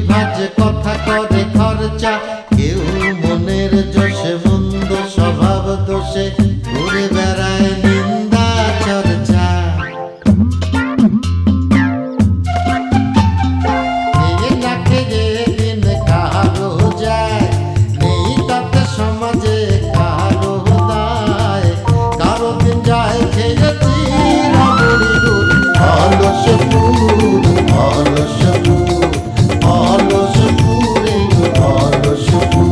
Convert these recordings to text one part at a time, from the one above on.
ভাজে কথা করে খরচা, কেউ মনের যশে মন্দ স্বভাব দোষে ঘুরে বেড়ায় নিন্দা চর্চা। খেয়ে না খেয়ে দিন কারো যায়, নেই তাতে সমাজে কারো দায়, কারো দিন যায় খেয়েছি রাবড়ি দুধ। অলস পুর, অলস পুর, অলস পুরে অলস পুর।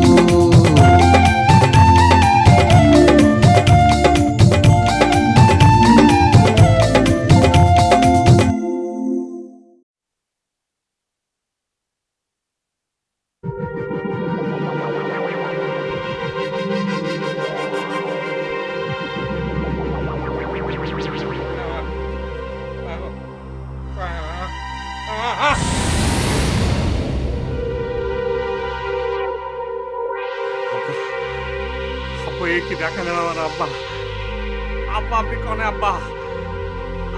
আব্বা এ কি দেখেন আমার আব্বা, আব্বা আপনি কনে আব্বা,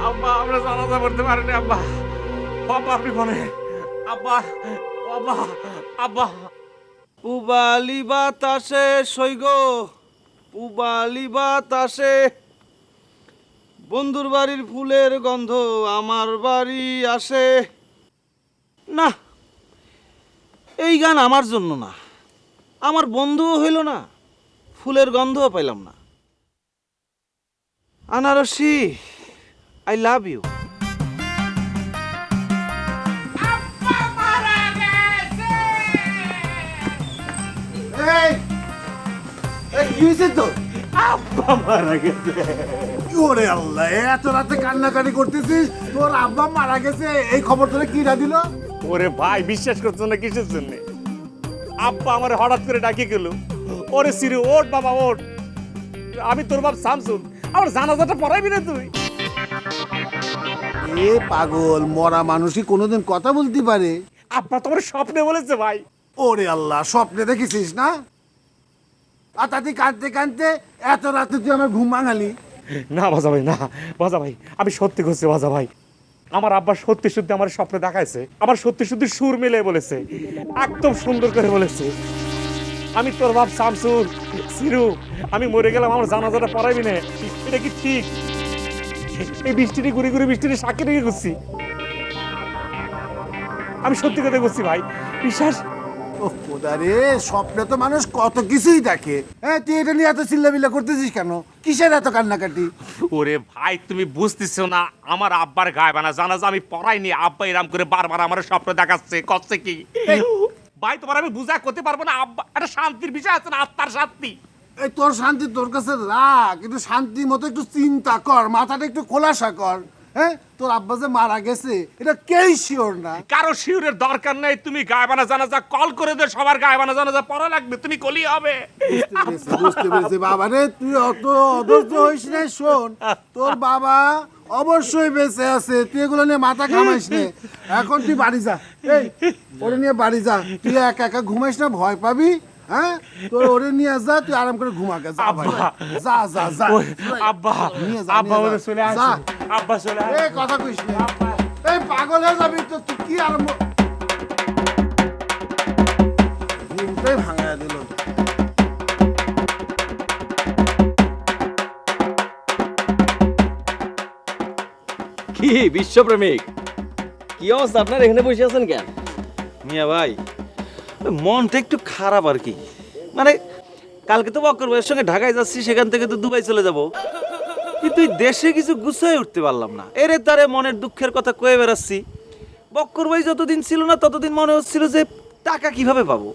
আব্বা আমরা জানাজা করতে পারিনি আব্বা, আব্বা আপনি কনে আব্বা, আব্বা আব্বা। পুবালি বাতাসে সৈগ, পুবালি বাতাসে বন্ধুর বাড়ির ফুলের গন্ধ আমার বাড়ি আসে। না, এই গান আমার জন্য না, আমার বন্ধুও হইল না, ফুলের গন্ধও পাইলাম না। আনারসি, আই লাভ ইউ। আব্বা মারা গেছে। ওরে আল্লাহ, এত রাতে কান্নাকাটি করতেছিস, তোর আব্বা মারা গেছে, এই খবর তোরে কি না দিল? ওরে ভাই বিশ্বাস করছো না কিসের জন্য? আব্বা আমার হঠাৎ করে ডাকি গেল, ওরে সিরু ওঠ বাবা ওঠ, আমি তোর বাপ শামসুন, আমার জানাজাটা পড়াইবি না তুই? এ পাগল, মরা মানুষই কোনোদিন কথা বলতে পারে? আব্বা তোমার স্বপ্নে বলেছে ভাই। ওরে আল্লাহ, স্বপ্নে দেখেছিস না? আর তাতে কাঁদতে কাঁদতে এত রাতে তুই আমার ঘুম ভাঙালি? না বাজা ভাই, না বাজা ভাই, আমি সত্যি করছি বাজা ভাই, আমার আব্বা সত্যি সত্যি আমার স্বপ্নে দেখাইছে, আমার সত্যি সত্যি সুর মিলে বলেছে, একদম সুন্দর করে বলেছে, আমি তোর বাপ শামসুর সিরু, আমি মরে গেলাম, আমার জানাজাটা পড়াইবি না। এটা কি ঠিক? এই বৃষ্টিটি ঘুরে ঘুরে বৃষ্টিটি সাক্ষী রেখে করছি, আমি সত্যি কথা করছি ভাই, বিশ্বাস। ও খোদা রে, স্বপ্নে তো মানুষ কত কিছুই দেখে। হ্যাঁ, তুই এটা নিয়ে এত চিল্লাবিল্লা করতেছিস কেন? কিসের এত কান্নাকাটি? ওরে ভাই তুমি বুঝতেছো না, আমার আব্বার গায়ে বানা জানাজা আমি পড়াইনি, আব্বা এরাম করে বারবার আমার স্বপ্ন দেখাচ্ছে, করছে কি ভাই তোমার আমি বুঝা করতে পারবো না। আব্বা একটা শান্তির বিষয় আছে না, আত্মার শান্তি। এই তোর শান্তি তোর কাছে রাখ, কিন্তু শান্তি মতো একটু চিন্তা কর, মাথাটা একটু খোলাসা কর। হ্যাঁ, তোর আব্বা যে মারা গেছে এটা কেই শিওর না। কারো শিউরের দরকার নেই, তুমি গায়ে বানা জানাজা কল করে দে, সবার গায়ে বানা জানাজা পড়া লাগবে, তুমি কলি হবে। বুঝতে পেরেছি বাবা রে, তুই অত অধৈর্য হইস না। শোন, তোর বাবা অবশ্যই বেঁচে আছে, তুই এগুলো নিয়ে মাথা ঘামাইস না। এখন তুই বাড়ি যা, এই ওরে নিয়ে বাড়ি যা, তুই একা একা ঘুমাইস না, ভয় পাবি। হ্যাঁ, তোর ওরে নিয়ে যা, তুই আরাম করে ঘুমাকে যা ভাই, যা যা যা। আব্বা নিয়ে যা, আব্বা নিয়ে ওরে যা। চলে যা। আসে, আব্বা চলে আসে। এই কথা কইস না, এই পাগল হয়ে যাবি তো, তুই কি আরম্ভ ঘুমটাই ভাঙায় দিল। কি বিশ্বপ্রেমিক, কি অবস্থা আপনার? এখানে বসে আছেন কেন? মিয়া ভাই, ওই মনটা একটু খারাপ আর কি। মানে কালকে তো বক্কর ভাইয়ের সঙ্গে ঢাকায় যাচ্ছি, সেখান থেকে তো দুবাই চলে যাব, কিন্তু এই দেশে কিছু গুছাই উঠতে পারলাম না। এরে তারে মনের দুঃখের কথা কয়ে বেড়াচ্ছি। বক্কর ভাই যতদিন ছিল না ততদিন মনে হচ্ছিল যে টাকা কিভাবে পাবো,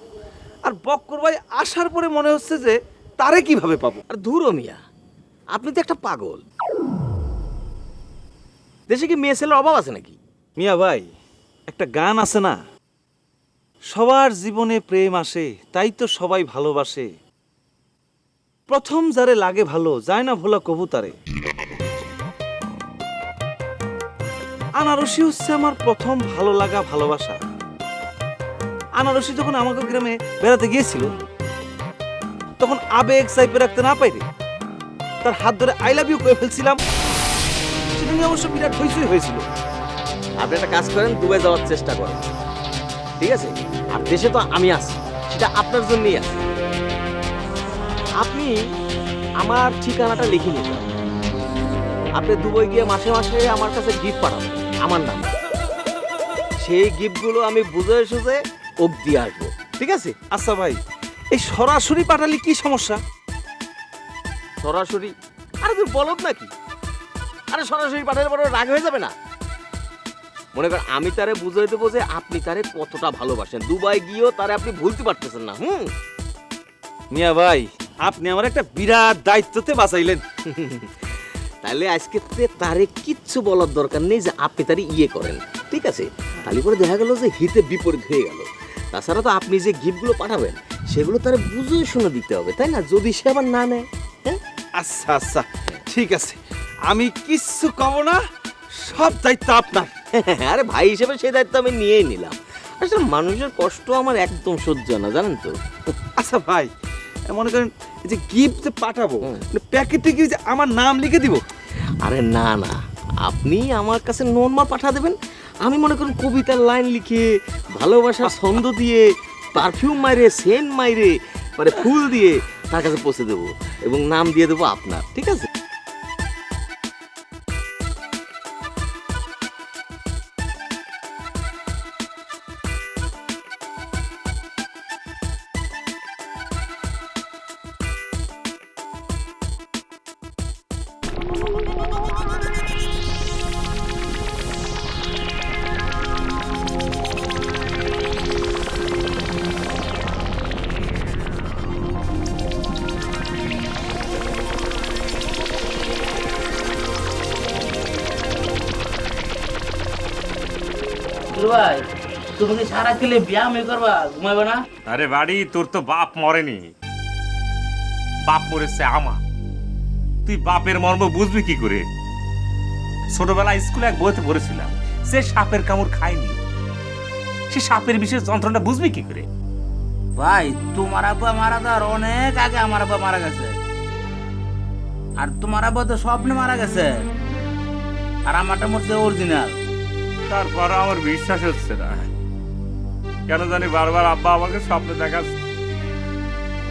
আর বক্কর ভাই আসার পরে মনে হচ্ছে যে তারে কিভাবে পাবো। আর ধুরো মিয়া, আপনি তো একটা পাগল। দেশে কি মেয়ে ছেলের অভাব আছে নাকি? মিয়া ভাই, একটা গান আছে না, সবার জীবনে প্রেম আসে তাই তো সবাই ভালোবাসে, প্রথম যারে লাগে ভালো যায় না ভোলা কবুতারে। আনারসি হচ্ছে আমার প্রথম ভালো লাগা ভালোবাসা। আনারসি যখন আমাকে গ্রামে বেড়াতে গিয়েছিল, তখন আবেগ চাইপে রাখতে না পাইরে তার হাত ধরে আই লাভ ইউ করে ফেলছিলাম। সেটা নিয়ে অবশ্য বিরাট হইচই হয়েছিল। আপনি একটা কাজ করেন, দুবাই যাওয়ার চেষ্টা করেন। ঠিক আছে? আর দেশে তো আমি আছি, সেটা আপনার জন্যই আছি। আপনি আমার ঠিকানাটা লিখে নিন। আপনি দুবাই গিয়ে মাসে মাসে আমার কাছে গিফট পাঠাবেন আমার নামে। সেই গিফটগুলো আমি বুঝে সুঝে অবধি আসবো, ঠিক আছে? আচ্ছা ভাই, এই সরাসরি পাঠালে কি সমস্যা? সরাসরি? আরে তুই বলত নাকি? আরে সরাসরি পাঠালে পরে রাগ হয়ে যাবে না? মনে কর আমি তারে বুঝাই দেবো যে আপনি তারে কতটা ভালোবাসেন, দুবাই গিয়েও তারে আপনি ভুলতে পারতেছেন না। মিয়া ভাই, আপনি আমার একটা বিরাট দায়িত্বতে বাঁচাইলেন। তাহলে আজকে তারে কিচ্ছু বলার দরকার নেই যে আপনি তারে ইয়ে করেন, ঠিক আছে? তাহলে পরে দেখা গেল যে হিতে বিপরীত হয়ে গেল। তাছাড়া তো আপনি যে গিফটগুলো পাঠাবেন সেগুলো তারে বুঝে শুনে দিতে হবে, তাই না? যদি সে আবার না নেয়, হ্যাঁ? আচ্ছা আচ্ছা, ঠিক আছে, আমি কিচ্ছু কব না, সব দায়িত্ব আপনার। আরে ভাই হিসেবে সেই দায়িত্ব আমি নিয়েই নিলাম। আসলে মানুষের কষ্ট আমার একদম সহ্য না, জানেন তো। আচ্ছা ভাই, মনে করেন এই যে গিফট পাঠাবো, প্যাকেটে কি যে আমার নাম লিখে দিব? আরে না না, আপনি আমার কাছে নর্মাল পাঠা দেবেন। আমি মনে করেন কবিতার লাইন লিখে, ভালোবাসার ছন্দ দিয়ে, পারফিউম মাইরে, সেন্ট মাইরে, মানে ফুল দিয়ে তার কাছে পৌঁছে দেবো এবং নাম দিয়ে দেবো আপনার, ঠিক আছে? ভাই, তুমি কি সারা খেলে ব্যায়াম করবা, ঘুমাইবা না? আরে বাড়ি, তোর তো বাপ মরেনি, বাপ মরেছে আমার। তুই বাপের মর্ম বুঝবি কি করে? ছোটবেলায় স্কুলে এক বইতে পড়েছিলাম, সে সাপের কামড় খায়নি, সে সাপের বিশেষ যন্ত্রণা বুঝবি কি করে? ভাই, তোমার আব্বা মারা যাওয়ার অনেক আগে আমার আব্বা মারা গেছে। আর তোমার আব্বা তো স্বপ্নে মারা গেছে, আর আমারটা মরছে অরিজিনাল। তারপর আমার বিশ্বাস হচ্ছে না, কেন জানি বারবার আব্বা আমাকে স্বপ্নে দেখাচ্ছে।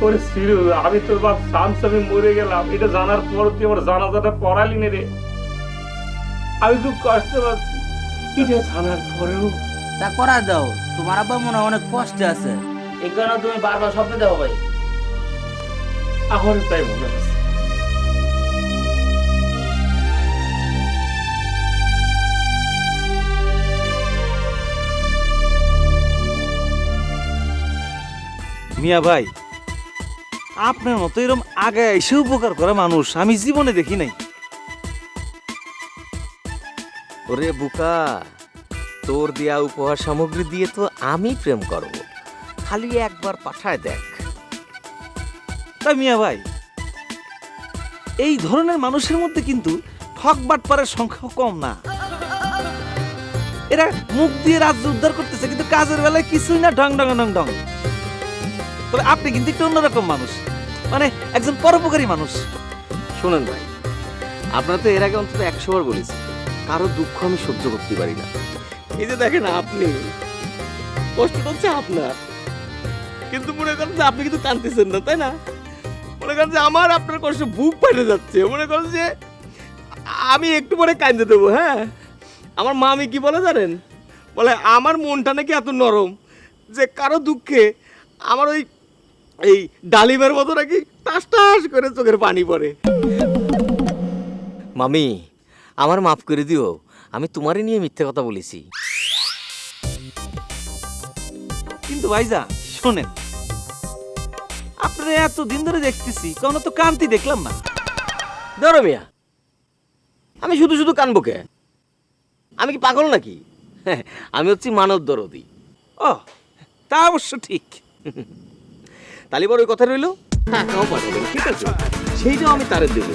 ওরে সিরু, আমি তোর বাপ সামসামে মরে গেলাম, এটা জানার পর তুই আমার জানাজাটা পড়ালি নে রে। আমি খুব কষ্ট পাচ্ছি এটা জানার পরেও। তা করা দাও, তোমার আব্বা মনে হয় অনেক কষ্টে আছে, এই কারণে তুমি বারবার স্বপ্নে দাও ভাই। আমার তাই মনে হচ্ছে। মিয়া ভাই, আপনার মতো এরকম আগে এসে উপকার করা মানুষ আমি জীবনে দেখি নাই। ওরে বুকা, তোর দেয়া উপহার সামগ্রী দিয়ে তো আমি প্রেম করব, খালি একবার পাঠায় দেখ। তাই মিয়া ভাই, এই ধরনের মানুষের মধ্যে কিন্তু ঠক বাটপারের সংখ্যাও কম না। এরা মুখ দিয়ে রাজ্য উদ্ধার করতেছে, কিন্তু কাজের বেলায় কিছুই না, ঢং ঢং ঢং ঢং। তবে আপনি কিন্তু একটু অন্যরকম মানুষ, মানে একজন পরোপকারী মানুষ। শোনেন ভাই, আপনার তো এর আগে অন্তত 100 বার বলেছি কারো দুঃখ আমি সহ্য করতে পারি না। এই যে দেখেন, আপনি কষ্টটা হচ্ছে আপনার, কিন্তু মনে করেন যে আপনি কিন্তু কাঁদতেছেন না, তাই না? মনে করেন যে আমার আপনার কষ্ট বুক ফাটে যাচ্ছে। মনে করেন যে আমি একটু পরে কাঁদতে দেবো। হ্যাঁ, আমার মা আমি কি বলে জানেন? বলে আমার মনটা নাকি এত নরম যে কারো দুঃখে আমার ওই এই ডালিমের মতো নাকি টাস টাস করে চোখের পানি পড়ে। মামি, আমার মাফ করে দিও, আমি তোমারই নিয়ে মিথ্যে কথা বলেছি। কিন্তু ভাইজান শোনেন, আপনারা এত দিন ধরে দেখতেছি, কোনো তো কান্তি দেখলাম না। ধরো মিয়া, আমি শুধু শুধু কানবো কে? আমি কি পাগল নাকি? আমি হচ্ছি মানব দরদি। ও, তা অবশ্য ঠিক। তালিবার ওই কথা রইলো, টাকাও পাঠাবেন, ঠিক আছে? সেইটাও আমি তারে দেবো।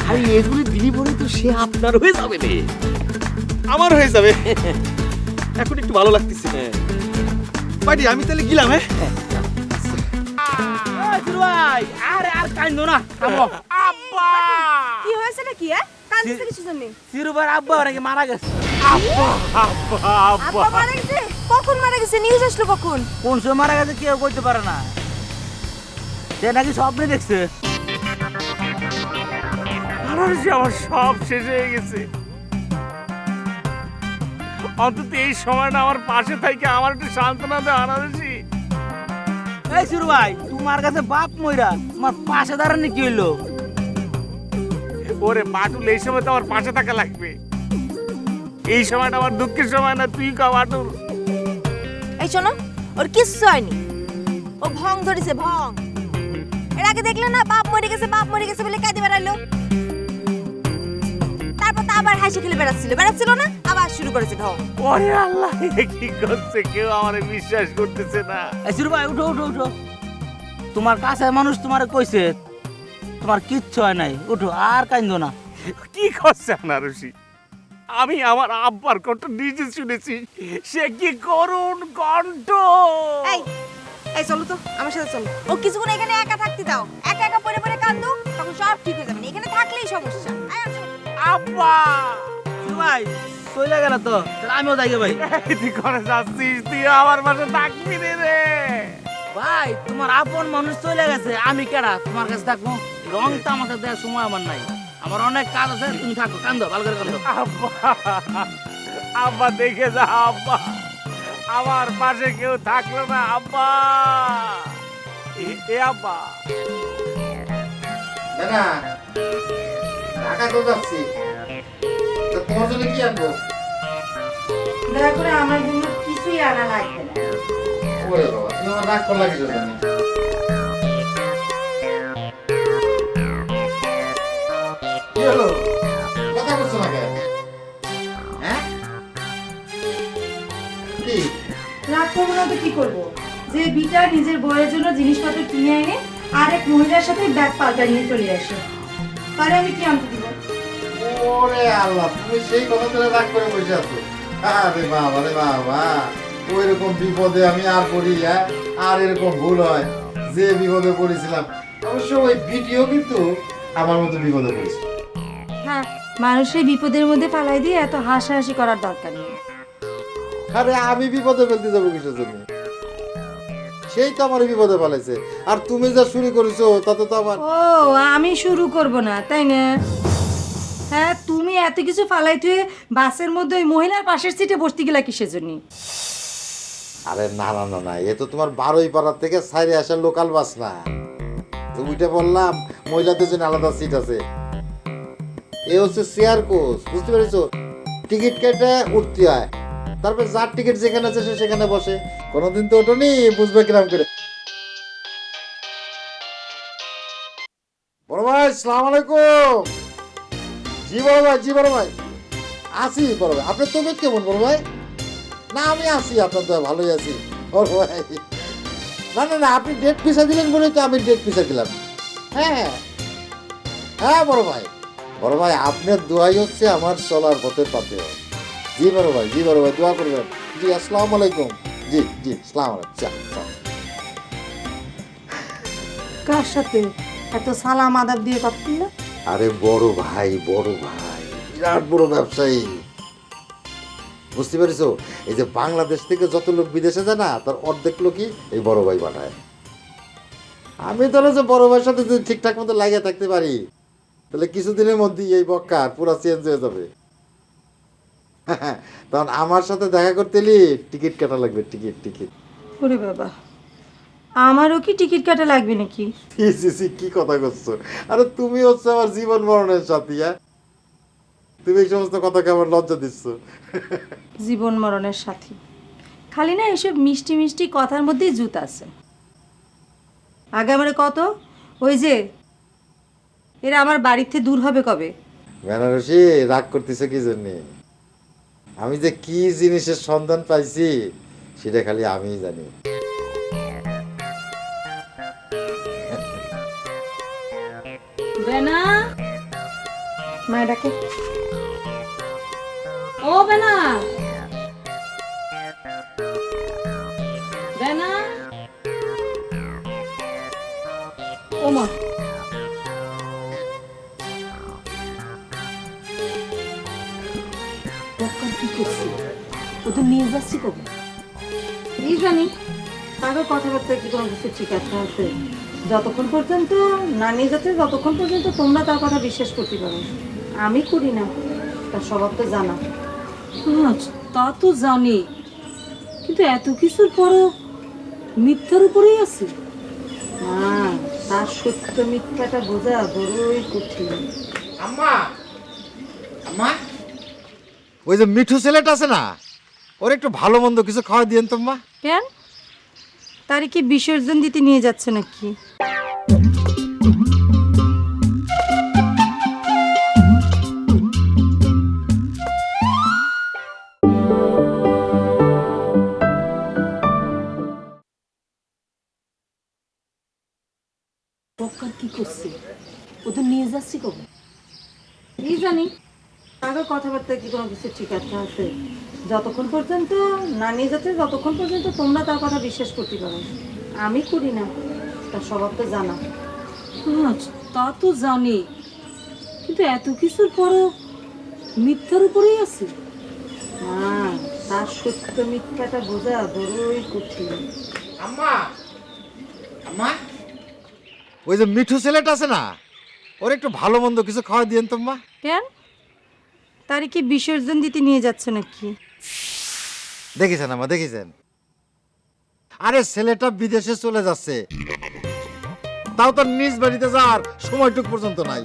আর এগুলি দিলি পরে তো সে আপনার হয়ে যাবে রে, আমার হয়ে যাবে। এখন একটু ভালো লাগতেছে। বাড়ি আমি তাহলে গেলাম। হ্যাঁ, ভাই, আরে আর কান্দো না, থামো। কি হয়েছে নাকি? কাঁদছে কিছু জন্য? সিরুবার আব্বা নাকি মারা গেছে। আব্বা মারা গেছে? কখন মারা গেছে নিউজ আসলো কখন? কোন সময় মারা গেছে কেউ কইতে পারে না, সে নাকি স্বপ্নে দেখছে। আনারসি আমার সব শেষ হয়ে গেছে। অন্তত এই সময়টা আমার পাশে থেকে আমার একটু সান্ত্বনা দেয় আনারসি। এই সুর ভাই, তোমার কাছে বাপ মইরা তোমার পাশে দাঁড়ানি কি হইলো? ওরে বাটুল, এই সময় তো আমার পাশে থাকা লাগবে। এই সময়টা আমার দুঃখের সময় না, তুই কা বাটুল। এই শোনো, ওর কিচ্ছু হয়নি, ও ভং ধরেছে ভং। এর আগে দেখলে না বাপ মরে গেছে বলে কাঁদে বেড়াইলো, তারপর তো আবার হাসি খেলে বেড়াচ্ছিল না, আবার শুরু করেছে ঢং। ওরে আল্লাহ, এ কি করছে? কেউ আমার বিশ্বাস করতেছে না। এই সুর ভাই, উঠো উঠো উঠো, তোমার কাছে মানুষ তোমারে কইছে তোমার কিচ্ছু হয় নাই, উঠো আর কান্দো না। কি করছে আনারসি? আমি আমার আব্বার কণ্ঠ নিজে শুনেছি, সে কি করুণ কণ্ঠ। এই এই চলো তো আমার সাথে চলো, ও কিছুক্ষণ এখানে একা থাকতে দাও, একা একা পড়ে পড়ে কান্দো, তখন সব ঠিক হয়ে যাবে। এখানে থাকলেই সমস্যা। আয় আসো। আব্বা, সুর ভাই চলে গেল তো, তাহলে আমিও যাই গে ভাই। এই তুই করে যাচ্ছিস? তুই আমার পাশে থাকবি রে রে। ভাই তোমার আপন মানুষ চলে গেছে, আমি কেডা তোমার কাছে থাকবো? রং তামাশা দেওয়ার সময় আমার নাই, আমার অনেক কাজ আছে। তুমি থাকো, কান্দো, ভালো করে কান্দো। আব্বা, আব্বা দেখে যা আব্বা, আমার পাশে কেউ থাকলো না আব্বা। এ আব্বা, না ঢাকা তো যাচ্ছি, তো তোমার জন্য কি আনবো? দয়া করে আমার জন্য কিছুই আনা লাগবে না। ওরে বাবা, তুমি আমার রাগ করলা কিছু জানি। কি হলো? কথা বলছো না কেন? হ্যাঁ? কি? রাগ করবো না তো কি করবো? যে বিটা নিজের বউয়ের জন্য জিনিসপত্র কিনে এনে আরেক মহিলার সাথে ব্যাগ পাল্টা নিয়ে চলে আসে, তাহলে আমি কি আনতে দিব? ওরে আল্লাহ, তুমি সেই কথা ধরে রাগ করে বসে আছো। আরে বাবা রে বাবা, ওই রকম বিপদে আমি আর পড়ি, আর এরকম ভুল হয়। যে বিপদে পড়েছিলাম, অবশ্য ওই ভিডিও কিন্তু আমার মতো বিপদে পড়েছে। হ্যাঁ, মানুষের বিপদের মধ্যে ফালাই দিয়ে এত হাসাহাসি করার দরকার নেই। আরে আমি বিপদে ফেলতে যাবো কিসের জন্য? সেই তো আমার বিপদে ফেলাইছে, আর তুমি যা শুরু করেছো তাতে তো আমার। ও, আমি শুরু করব না তাই না? হ্যাঁ, তুমি এত কিছু ফালাই তুই বাসের মধ্যে ওই মহিলার পাশের সিটে বসতে গেলা কিসের জন্য? আরে না না না না, এ তো তোমার 12ই পাড়ার থেকে সাইরে আসার লোকাল বাস না। তো উঠে বললাম মহিলাদের জন্য আলাদা সিট আছে। এ হচ্ছে চেয়ার কোচ, বুঝতে পেরেছো? টিকিট কেটে উঠতে হয়, তারপর যার টিকিট যেখানে আছে সে সেখানে বসে। কোনোদিন তো ওঠোনি, বুঝবে কিরাম করে। বড় ভাই, সালাম আলাইকুম। জি বড় ভাই, জি বড় ভাই, আসি বড় ভাই। আপনার তবিয়ত কেমন বড় ভাই? না আমি আছি, আপনার তো ভালোই আছি বড় ভাই। না না না, আপনি ডেট পিছা দিলেন বলেই তো আমি ডেট পিছা দিলাম। হ্যাঁ হ্যাঁ বড় ভাই, বড় ভাই আপনার দোয়াই হচ্ছে আমার চলার পথের পাতে। জি বড় ভাই, জি বড় ভাই, দোয়া করবেন। জি আসসালামু আলাইকুম। জি জি আসসালামু আলাইকুম। কার সাথে এত সালাম আদাব দিয়ে কথা বললে? আরে বড় ভাই, বড় ভাই বিরাট বড় ব্যবসায়ী, বুঝতে পেরেছো? এই যে বাংলাদেশ থেকে যত লোক বিদেশে যায় না, তার অর্ধেক লোকই এই বড় ভাই পাঠায়। আমি তাহলে যে বড় ভাইয়ের সাথে যদি ঠিকঠাক মতো লাগিয়ে থাকতে পারি, তাহলে কিছুদিনের মধ্যেই এই বক্কা পুরো চেঞ্জ হয়ে যাবে। তখন আমার সাথে দেখা করতে এলে টিকিট কাটা লাগবে, টিকিট টিকিট। ওরে বাবা, আমারও কি টিকিট কাটা লাগবে নাকি? কি কথা করছো? আরে তুমি হচ্ছে আমার জীবন মরণের সাথী, তুমি এই সমস্ত কথাকে আমার লজ্জা দিচ্ছ। জীবন মরণের সাথী খালি না, এসব মিষ্টি মিষ্টি কথার মধ্যেই জুত আছে। আগে আমার কত, ওই যে এরা আমার বাড়িতে দূর হবে কবে? বেনারসি, রাগ করতেছে কি জন্যে? আমি যে কি জিনিসের সন্ধান পাইছি সেটা খালি আমিই জানি। বেনা, মায়ের ডাকে। ও বেনা, বেনা, ও মা, কি করছি? ওদের নিয়ে যাচ্ছি কবে? কি জানি তারও কথাবার্তা কি কোনো কিছু ঠিক আছে যতক্ষণ পর্যন্ত না নিয়ে যাচ্ছে ততক্ষণ পর্যন্ত তোমরা তার কথা বিশ্বাস করতে পারো, আমি করি না, তার স্বভাব তো জানা। তা তো জানি, কিন্তু এত কিছুর পরও মিথ্যার উপরেই আছে। হ্যাঁ, তার সত্য মিথ্যাটা বোঝা বড়ই কঠিন। আম্মা, আম্মা, ওই যে মিঠু ছেলেটা আছে না, ওর একটু ভালো মন্দ কিছু খাওয়া দিয়েন তো মা। কেন, তার কি বিসর্জন দিতে নিয়ে যাচ্ছে নাকি? কি করছে, ওদের নিয়ে যাচ্ছি কবে? কি জানি তারও কথাবার্তা কি কোনো কিছু ঠিক আছে যতক্ষণ পর্যন্ত না নিয়ে যাচ্ছে ততক্ষণ পর্যন্ত তোমরা তার কথা বিশ্বাস করতে পারো, আমি করি না, তার স্বভাব তো জানা। তা তো জানি, কিন্তু এত কিছুর পরও মিথ্যার উপরেই আছে। হ্যাঁ, তার সত্য মিথ্যাটা বোঝা বড়ই কঠিন। আম্মা, আম্মা, ওই যে মিঠু ছেলেটা আছে না, ওর একটু ভালো মন্দ কিছু খাওয়া দিয়েন তো মা। কেন, তার কি বিসর্জন দিতে নিয়ে যাচ্ছে নাকি? দেখেছেন আম্মা, দেখেছেন? আরে ছেলেটা বিদেশে চলে যাচ্ছে, তাও তার নিজ বাড়িতে যাওয়ার সময়টুক পর্যন্ত নাই।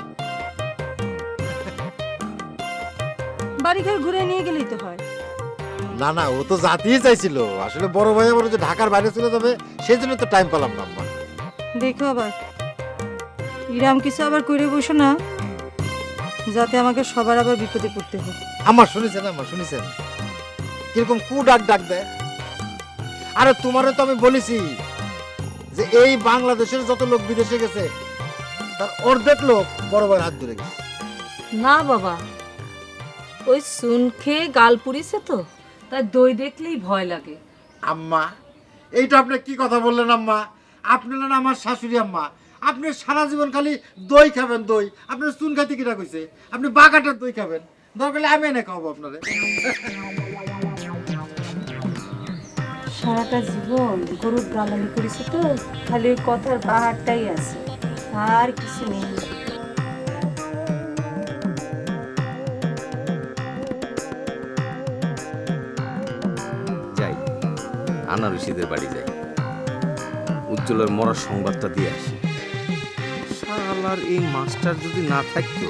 বাড়িঘর ঘুরে নিয়ে গেলেই তো হয়। না না, ও তো জাতিই চাইছিল, আসলে বড় ভাই আমার যে ঢাকার বাইরে চলে যাবে সেই জন্য তো টাইম পেলাম না আম্মা। দেখো আবার ইরাম কিছু আবার করে বসো না, যাতে আমাকে সবার আবার বিপদে পড়তে হয়। আমার শুনেছেন আম্মা, শুনেছেন কিরকম কু ডাক ডাক দেয়? আরে তোমারও তো আমি বলেছি যে এই বাংলাদেশের যত লোক বিদেশে গেছে তার অর্ধেক লোক বড় ভাইয়ের হাত ধরে গেছে। না বাবা, ওই সুন খেয়ে গাল পুড়িছে তো, তাই দই দেখলেই ভয় লাগে। আম্মা, এইটা আপনি কি কথা বললেন আম্মা? আপনি না আমার শাশুড়ি আম্মা, আপনি সারা জীবন খালি দই খাবেন, দই। আপনার চুন খাইতে কিনা কইছে? আপনি বাগাটার দই খাবেন, দরকার হলে আমি এনে খাওয়াবো আপনারে। সারাটা জীবন গরুর গালামি করেছে তো, খালি ওই কথার পাহাড়টাই আছে, আর কিছু নেই। যাই, আনারসিদের বাড়ি যাই, উজ্জ্বলের মরার সংবাদটা দিয়ে আসি। শালার এই মাস্টার যদি না থাকতো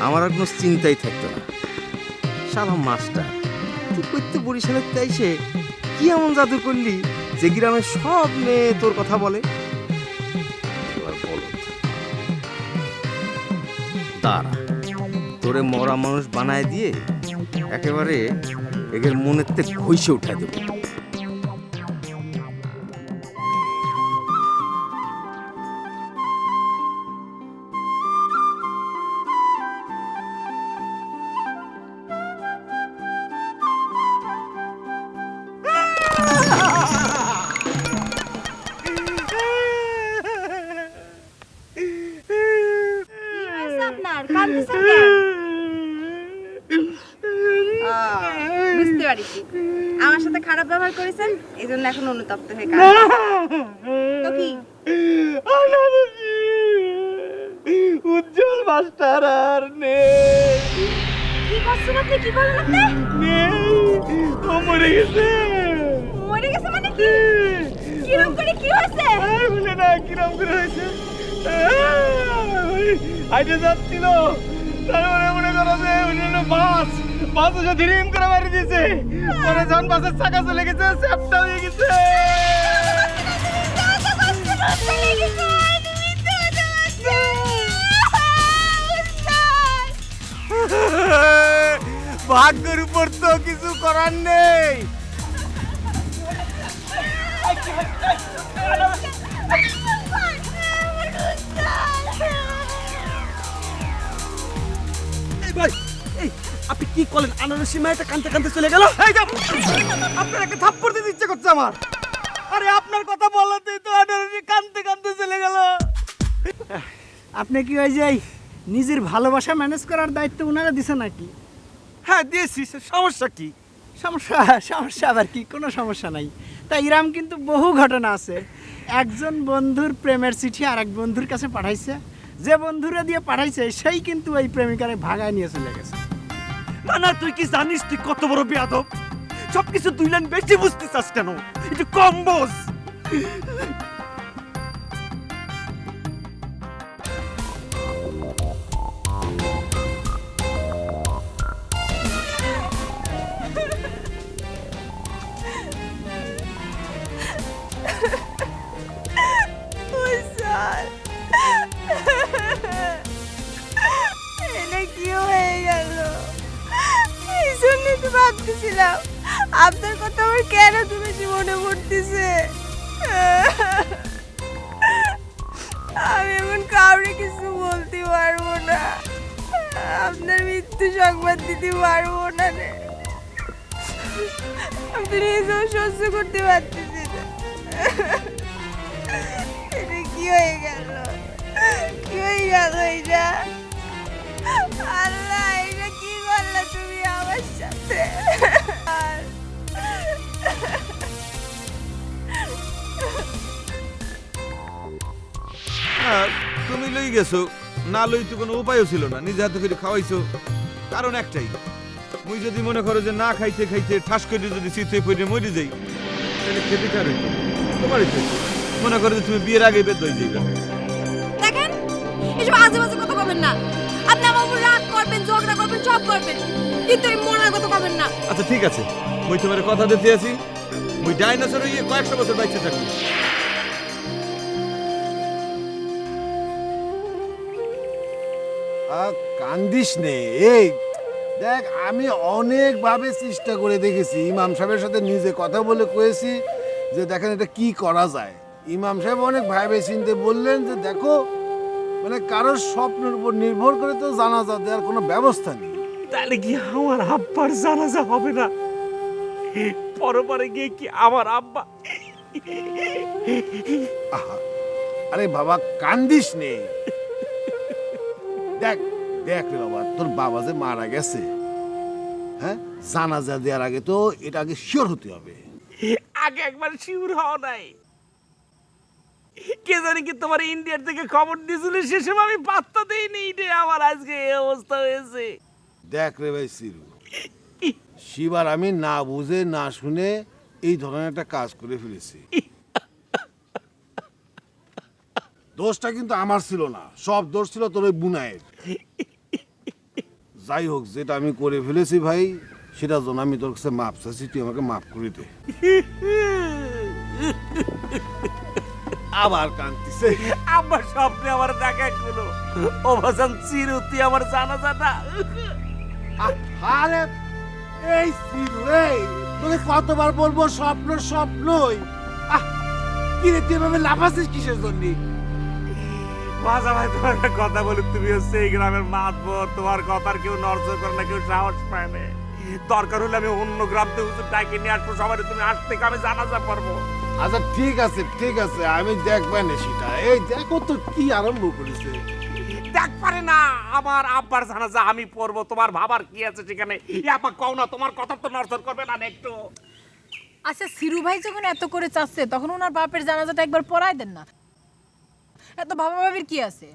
আমার আর কোনো চিন্তাই থাকতো না। শালা মাস্টার, তুই করতে বরিশালের তাইসে কি এমন জাদু করলি যে গ্রামের সব মেয়ে তোর কথা বলে? এবার বলো, দাঁড়া, তোরে মরা মানুষ বানায় দিয়ে একেবারে এদের মনের থেকে ঘষে উঠা দেবো। আপনার কাঁদতেছেন কেন? বুঝতে পারছি, আমার সাথে খারাপ ব্যবহার করেছেন, এই জন্য এখন অনুতপ্ত হয়ে কাঁদছেন। তো কি উজ্জ্বল মাস্টার আর নেই, কি করছেন আপনি? কি বলেন আপনি? ও মরে গেছে। মরে গেছে মানে কি? কিরম করে কি হয়েছে? বলে না কিরম করে হয়েছে, হাইটে যাচ্ছিল, তারপরে মনে করো যে বাস বাস এসে ধীরিম করে মারি দিয়েছে, পরে যখন বাসের চাকা চলে গেছে, চ্যাপটা হয়ে গেছে। ভাগ্যের উপর তো কিছু করার নেই। ভাই, আপনি কি করলেন? আনারসি মায়েরটা কানতে কানতে চলে গেল। আপনার একটা থাপ্পড় দিতে ইচ্ছে করছে আমার। আরে আপনার কথা বলাতেই তো আনারসি কানতে কানতে চলে গেল। আপনি কি ওই যে নিজের ভালোবাসা ম্যানেজ করার দায়িত্ব ওনারা দিছে নাকি? হ্যাঁ দিয়েছি, সমস্যা কি? সমস্যা সমস্যা আবার কি? কোনো সমস্যা নাই। তাই ইরাম কিন্তু বহু ঘটনা আছে। একজন বন্ধুর প্রেমের চিঠি আর এক বন্ধুর কাছে পাঠাইছে, যে বন্ধুরা দিয়ে পাঠাইছে সেই কিন্তু ওই প্রেমিকারে ভাগায় নিয়ে চলে গেছে। না না, তুই কি জানিস তুই কত বড় বেয়াদব? সবকিছু দুই লাইন বেশি বুঝতে চাস কেন? একটু কম বোঝ। এটা কি হয়ে গেল? এই জন্যই তো ভাবতেছিলাম আপনার কথা আমার কেন তুমি মনে পড়তেছে। আমি এখন কাউরে কিছু বলতে পারবো না, আপনার মৃত্যু সংবাদ দিতে পারবো না রে। আমি নিজেও সহ্য করতে পারতেছি না। এটা কি হয়ে গেল? কি হয়ে গেল এটা? আল্লাহ, এটা কি করলে তুমি আমার সাথে? তুমি লই গেছো, না লই তো কোনো উপায়ও ছিল না, নিজে হাতে করে খাওয়াইছো। কারণ একটাই, মুই যদি মনে করো যে না খাইতে খাইতে ঠাস করে যদি শীতে পড়ে মরে যাই, তাহলে খেতে কারো তোমারই তো। মনে করো যে তুমি বিয়ের আগে বেদ হয়ে যাইবে। দেখেন, এসব আজে বাজে কথা বলবেন না। আপনি আমার উপর রাগ করবেন, ঝগড়া করবেন, সব করবেন, কিন্তু এই মরার কথা বলবেন না। আচ্ছা ঠিক আছে, মুই তোমার কথা দিতে আছি, মুই ডাইনোসর হইয়ে কয়েকশো বছর বাইচে থাকবো। কান্দিস নে। এই দেখ, আমি অনেকভাবে চেষ্টা করে দেখেছি, ইমাম সাহেবের সাথে নিজে কথা বলে কয়েছি যে দেখেন এটা কি করা যায়। ইমাম সাহেব অনেক ভাবে চিনতে বললেন যে দেখো, মানে কারোর স্বপ্নের উপর নির্ভর করে তো জানাজা দেওয়ার কোনো ব্যবস্থা নেই। তাহলে কি আমার আব্বার জানাজা হবে না? পরপারে গিয়ে কি আমার আব্বা? আহা, আরে বাবা কান্দিস নে। দেখ দেখ রে বাবা, তোর বাবা যে মারা গেছে, হ্যাঁ, জানাজা দেওয়ার আগে তো এটা আগে শিওর হতে হবে। আগে একবার শিওর হওয়া নাই। কে জানি কি তোমার ইন্ডিয়ার থেকে খবর দিয়েছিল, সে সময় আমি পাত্তা দেইনি রে, আমার আজকে এই অবস্থা হয়েছে। দেখ রে ভাই সিরু, শিবার আমি না বুঝে না শুনে এই ধরনের একটা কাজ করে ফেলেছি। দোষটা কিন্তু আমার ছিল না, সব দোষ ছিল তোর ওই বুনায়ের। যাই হোক, যেটা আমি করে ফেলেছি ভাই, সেটার জন্য আমি তোর কাছে মাপ চাচ্ছি, তুই আমাকে মাফ করে দে। আবার কাঁদতিছে। আমার স্বপ্নে আমার দেখা গেলো ও ভাসান চিরুতি আমার জানাজাটা। আরে এই সিরু, এই তোকে কতবার বলবো স্বপ্ন স্বপ্নই। কি রে, তুই এভাবে লাফাচ্ছিস কিসের জন্য? মাজা ভাই, তোমার একটা কথা বলি, তুমি হচ্ছে এই গ্রামের মাতবর, তোমার কথার কেউ নড়চড় করে না, কেউ সাহস পায় না। দরকার হলে আমি অন্য গ্রাম থেকে হুজুর ডাকে নিয়ে আসবো, সবাই তুমি আজ থেকে আমি জানাজা পারবো। আচ্ছা ঠিক আছে ঠিক আছে, আমি দেখবে না সেটা। এই দেখো তো কি আরম্ভ করেছে। দেখ পারে না, আমার আব্বার জানাজা আমি পড়বো, তোমার ভাবার কি আছে সেখানে? আপা কও না, তোমার কথা তো নড়চড় করবে না একটু? আচ্ছা, সিরু ভাই যখন এত করে চাচ্ছে, তখন ওনার বাপের জানাজাটা একবার পড়াই দেন না। এত ভাবা ভাবির কি আছে?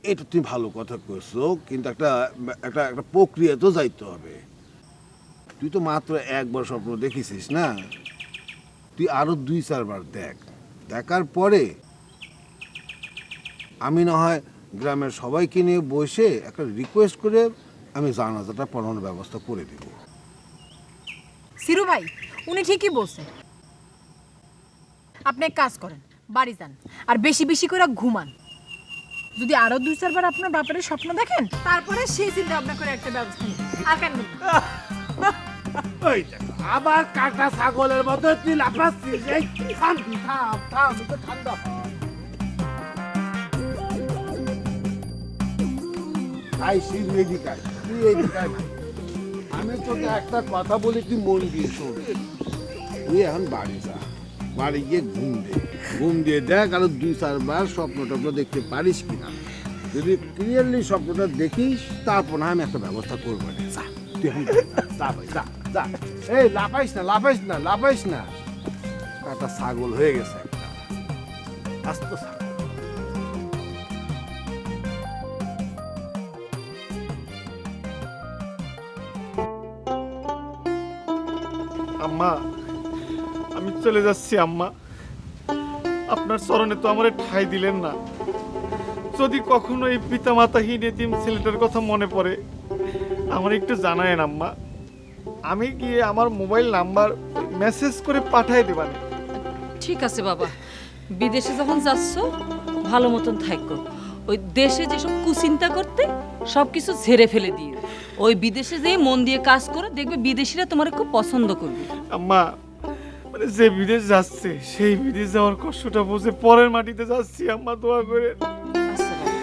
এটা তুমি ভালো কথা কইছো, কিন্তু একটা একটা একটা প্রক্রিয়া তো যাইতে হবে। তুই তো মাত্র একবার স্বপ্ন দেখেছিস না, তুই আরো 2-4 বার দেখ। দেখার পরে আমি না হয় গ্রামের সবাইকে নিয়ে বসে একটা রিকোয়েস্ট করে আমি জানাজাটা পড়ানোর ব্যবস্থা করে দিব। সিরু ভাই উনি ঠিকই বলছেন। আপনি এক কাজ করেন, বাড়ি যান আর বেশি বেশি করে ঘুমান। যদি আরো 2-4 বার আপনার বাপের স্বপ্ন দেখেন, তারপরে সেই চিন্তা ভাবনা করে একটা ব্যবস্থা নিন। আর কেন ওই দেখো, আবার কাটা ছাগলের মতো তুই লাফাচ্ছিস। এই থাম থাম থাম, একটু ঠান্ডা হ। আই সিরু, এদিকে আয়, তুই এদিকে আয় ভাই। আমি তোকে একটা কথা বলি, তুই মন দিয়ে শোন। তুই এখন বাড়ি যা, বাড়ি গিয়ে ঘুম দিয়ে দেখ আরো 2-4 বার স্বপ্ন টপ্ন দেখতে পারিস কিনা। যদি ক্লিয়ারলি স্বপ্নটা দেখিস, তারপর না আমি একটা ব্যবস্থা করবো। যা তুই এখন যা ভাই, যা। যা এই লাফাইস না লাফাইস না লাফাইস না একটা ছাগল হয়ে গেছে একটা আস্ত ছাগল। আম্মা আমি চলে যাচ্ছি আম্মা, আপনার চরণে তো আমারে ঠাঁই দিলেন না। যদি কখনো এই পিতা মাতাহীন এতিম ছেলেটার কথা মনে পড়ে আমার একটু জানায়েন আম্মা, আমি গিয়ে আমার মোবাইল নাম্বার মেসেজ করে পাঠাই দেবানে। ঠিক আছে বাবা, বিদেশে যখন যাচ্ছ ভালো মতন থাকো। ওই দেশে যেসব কুচিন্তা করতে সব কিছু ঝেড়ে ফেলে দিয়ে ওই বিদেশে যেয়ে মন দিয়ে কাজ করে দেখবে বিদেশিরা তোমার খুব পছন্দ করবে। আম্মা মানে যে বিদেশ যাচ্ছে সেই বিদেশ যাওয়ার কষ্টটা বুঝে পরের মাটিতে যাচ্ছি আম্মা, দোয়া করে। আচ্ছা বাবা।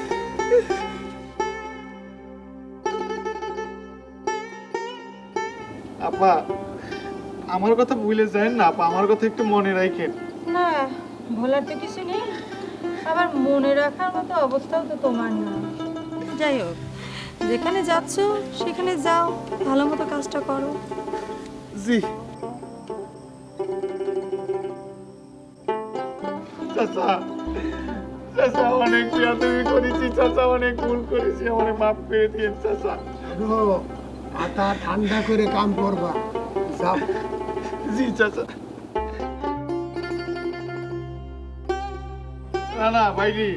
আপা আমার কথা ভুলে যায় না আপা, আমার কথা একটু মনে রাখেন। না ভোলার তো কিছু নেই, আবার মনে রাখার মতো অবস্থাও তো তোমার না। যাই হোক, যেখানে যাচ্ছ সেখানে যাও, ভালো মতো কাজটা করো। জি চাচা, চাচা অনেক বিয়াদবি করেছি চাচা, অনেক ভুল করেছি, আমার মাফ করে দিন চাচা। মাথা ঠান্ডা করে কাম করবা, যাও। জি চাচা। না না ভাইরি,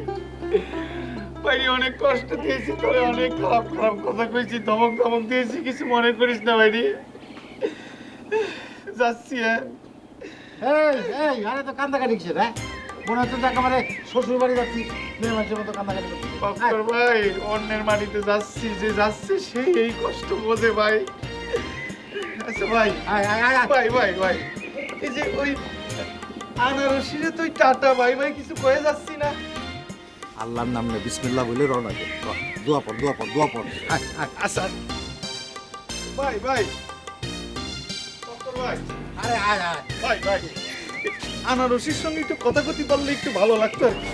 ভাইরি অনেক কষ্ট দিয়েছি তোরে, অনেক খারাপ খারাপ কথা কইছি, ধমক ধমক দিয়েছি, কিছু মনে করিস না ভাইরি। যাচ্ছি। এই এই আরে তো কান্দাকাটি কিসের, হ্যাঁ? মনে হচ্ছে যে একেবারে শ্বশুর বাড়ি যাচ্ছি, মেয়ে মানুষের মতো কান্দাকাটি করছি। বাপ্পার ভাই, অন্যের মাটিতে যাচ্ছি, যে যাচ্ছে সেই এই কষ্ট বোঝে ভাই। আচ্ছা ভাই, আয় আয় আয় আয়। ভাই ভাই ভাই, এই যে ওই আনারসিরে তুই টাটা ভাই ভাই কিছু কয়ে যাচ্ছি না? আল্লাহর নাম নে, বিসমিল্লাহ বলে রওনা দে। দোয়া পড় দোয়া পড় দোয়া পড়। আয় আয়। আচ্ছা ভাই ভাই, বাপ্পার ভাই, আরে আয় আয়। ভাই ভাই, আনারসির সঙ্গে একটু কথা কথি বললে একটু ভালো লাগতো আর কি।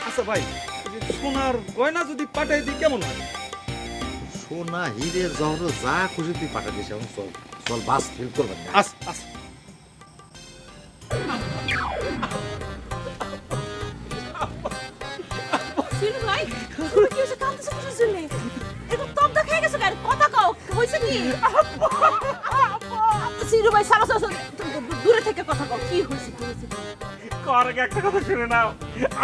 আচ্ছা ভাই, এই যে সোনার গয়না যদি পাঠাই দিই কেমন হয়? সোনা হিরের জহর যা খুশি তুই পাঠা দিস, এখন চল চল, বাস ফিল করবেন না। আচ্ছা আচ্ছা। সিনু ভাই, তুমি কি হইছে? কাঁদতেছো কিসের জন্য? এরকম তবদা খেয়ে গেছো কেন? কথা কও, হইছে কি? সিনু ভাই, সারা সারা দূরে থেকে কথা কও, কি হইছে কি হইছে? কর আগে একটা কথা শুনে নাও,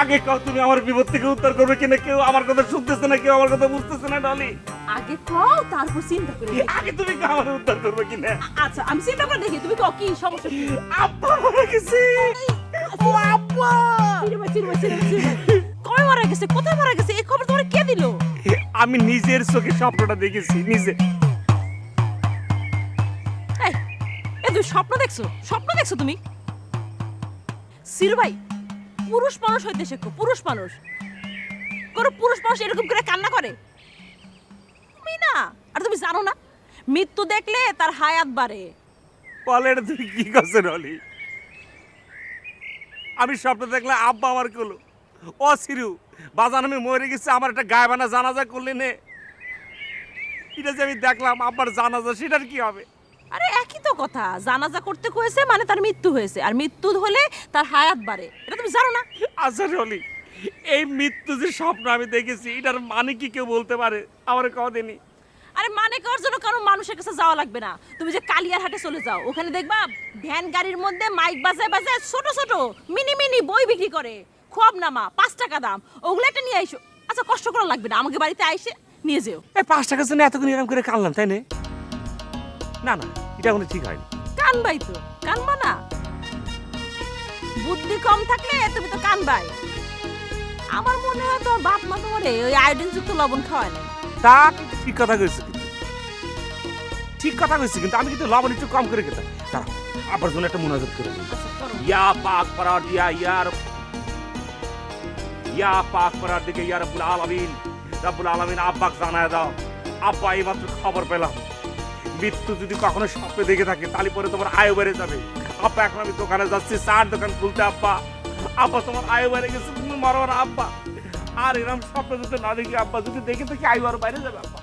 আগে কও তুমি আমার বিপদ থেকে উদ্ধার করবে কিনা, কেউ আমার কথা শুনতেছে না, কেউ আমার কথা বুঝতেছে না। ডলি আগে কও, তারপর চিন্তা করে দেখি। আগে তুমি কও আমার উদ্ধার করবে কিনা। আচ্ছা, আমি চিন্তা করে দেখি, তুমি কও কি সমস্যা কি? আব্বা মারা গেছে। ও আব্বা! সিনু ভাই, সিনু ভাই, সিনু ভাই, সিনু ভাই। কবে মারা গেছে? কোথায় মারা গেছে? এই খবর তোমার কে দিল? আমি নিজের চোখে স্বপ্নটা দেখেছি, নিজে। এই, তুমি স্বপ্ন দেখছো? স্বপ্ন দেখছো তুমি? সিরু ভাই, পুরুষ মানুষ হইতে শেখো, পুরুষ মানুষ। কোন পুরুষ মানুষ এরকম করে কান্না করে? তুমি না, আর তুমি জানো না, মৃত্যু দেখলে তার হায়াত বাড়ে। বলেন তুই কি করছেন অলি? আমি স্বপ্ন দেখলে আব্বা আমার কলো, ও সিরু বাজান আমি মরে গেছি, আমার একটা গায়বানা জানাজা করলে নে। এটা যে আমি দেখলাম আব্বার জানাজা, সেটার কি হবে? আরে একই তো কথা, জানাজা করতে হয়েছে মানে তার মৃত্যু হয়েছে, আর মৃত্যু হলে তার হায়াত বাড়ে, এটা তুমি জানো না? আচ্ছা অলি, এই মৃত্যু যে স্বপ্ন আমি দেখেছি এটার মানে কি কেউ বলতে পারে? আমার কদিনই। আরে মানে করার জন্য কারণ মানুষের কাছে যাওয়া লাগবে না, তুমি যে কালিয়ার হাটে চলে যাও, ওখানে দেখবা ভ্যান গাড়ির মধ্যে মাইক বাজায় বাজায় ছোট ছোট মিনি মিনি বই বিক্রি করে, খোয়াবনামা 5 টাকা দাম, ওগুলো একটা নিয়ে আইসো। আচ্ছা, কষ্ট করা লাগবে না, আমাকে বাড়িতে আইসে নিয়ে যেও। এই 5 টাকার জন্য এতক্ষণ এরকম করে কানলাম, তাই না? না না, এটা কোনো ঠিক হয়নি। কানবাই তো, কানবা না? বুদ্ধি কম থাকলে তুমি তো কানবাই। আমার মনে হয় তোর বাপ মা তোমারে ওই আয়োডিন যুক্ত লবণ খাওয়ায় না। তা ঠিক কথা কইছি, কিন্তু ঠিক কথা কইছি, কিন্তু আমি কিন্তু লবণ একটু কম করে খেতাম। দাঁড়া, আবার জন্য একটা মুনাজাত করে দিই। ইয়া পাক পরার দিয়া ইয়া পাক পরার দিকে ইয়া রব্বুল আলামিন আব্বাক জানায় দাও, আব্বা এইমাত্র খবর পেলাম মৃত্যু যদি কখনো স্বপ্নে দেখে থাকে তাহলে পরে তোমার আয়ু বেড়ে যাবে। আব্বা এখন আমি দোকানে যাচ্ছি, চার দোকান খুলতে। আব্বা আব্বা তোমার আয় বাইরে গেছে, তুমি মারো না আব্বা। আর এরকম স্বপ্ন যদি না দেখি আব্বা, যদি দেখে থাকি আয় আর বাইরে যাবে আব্বা।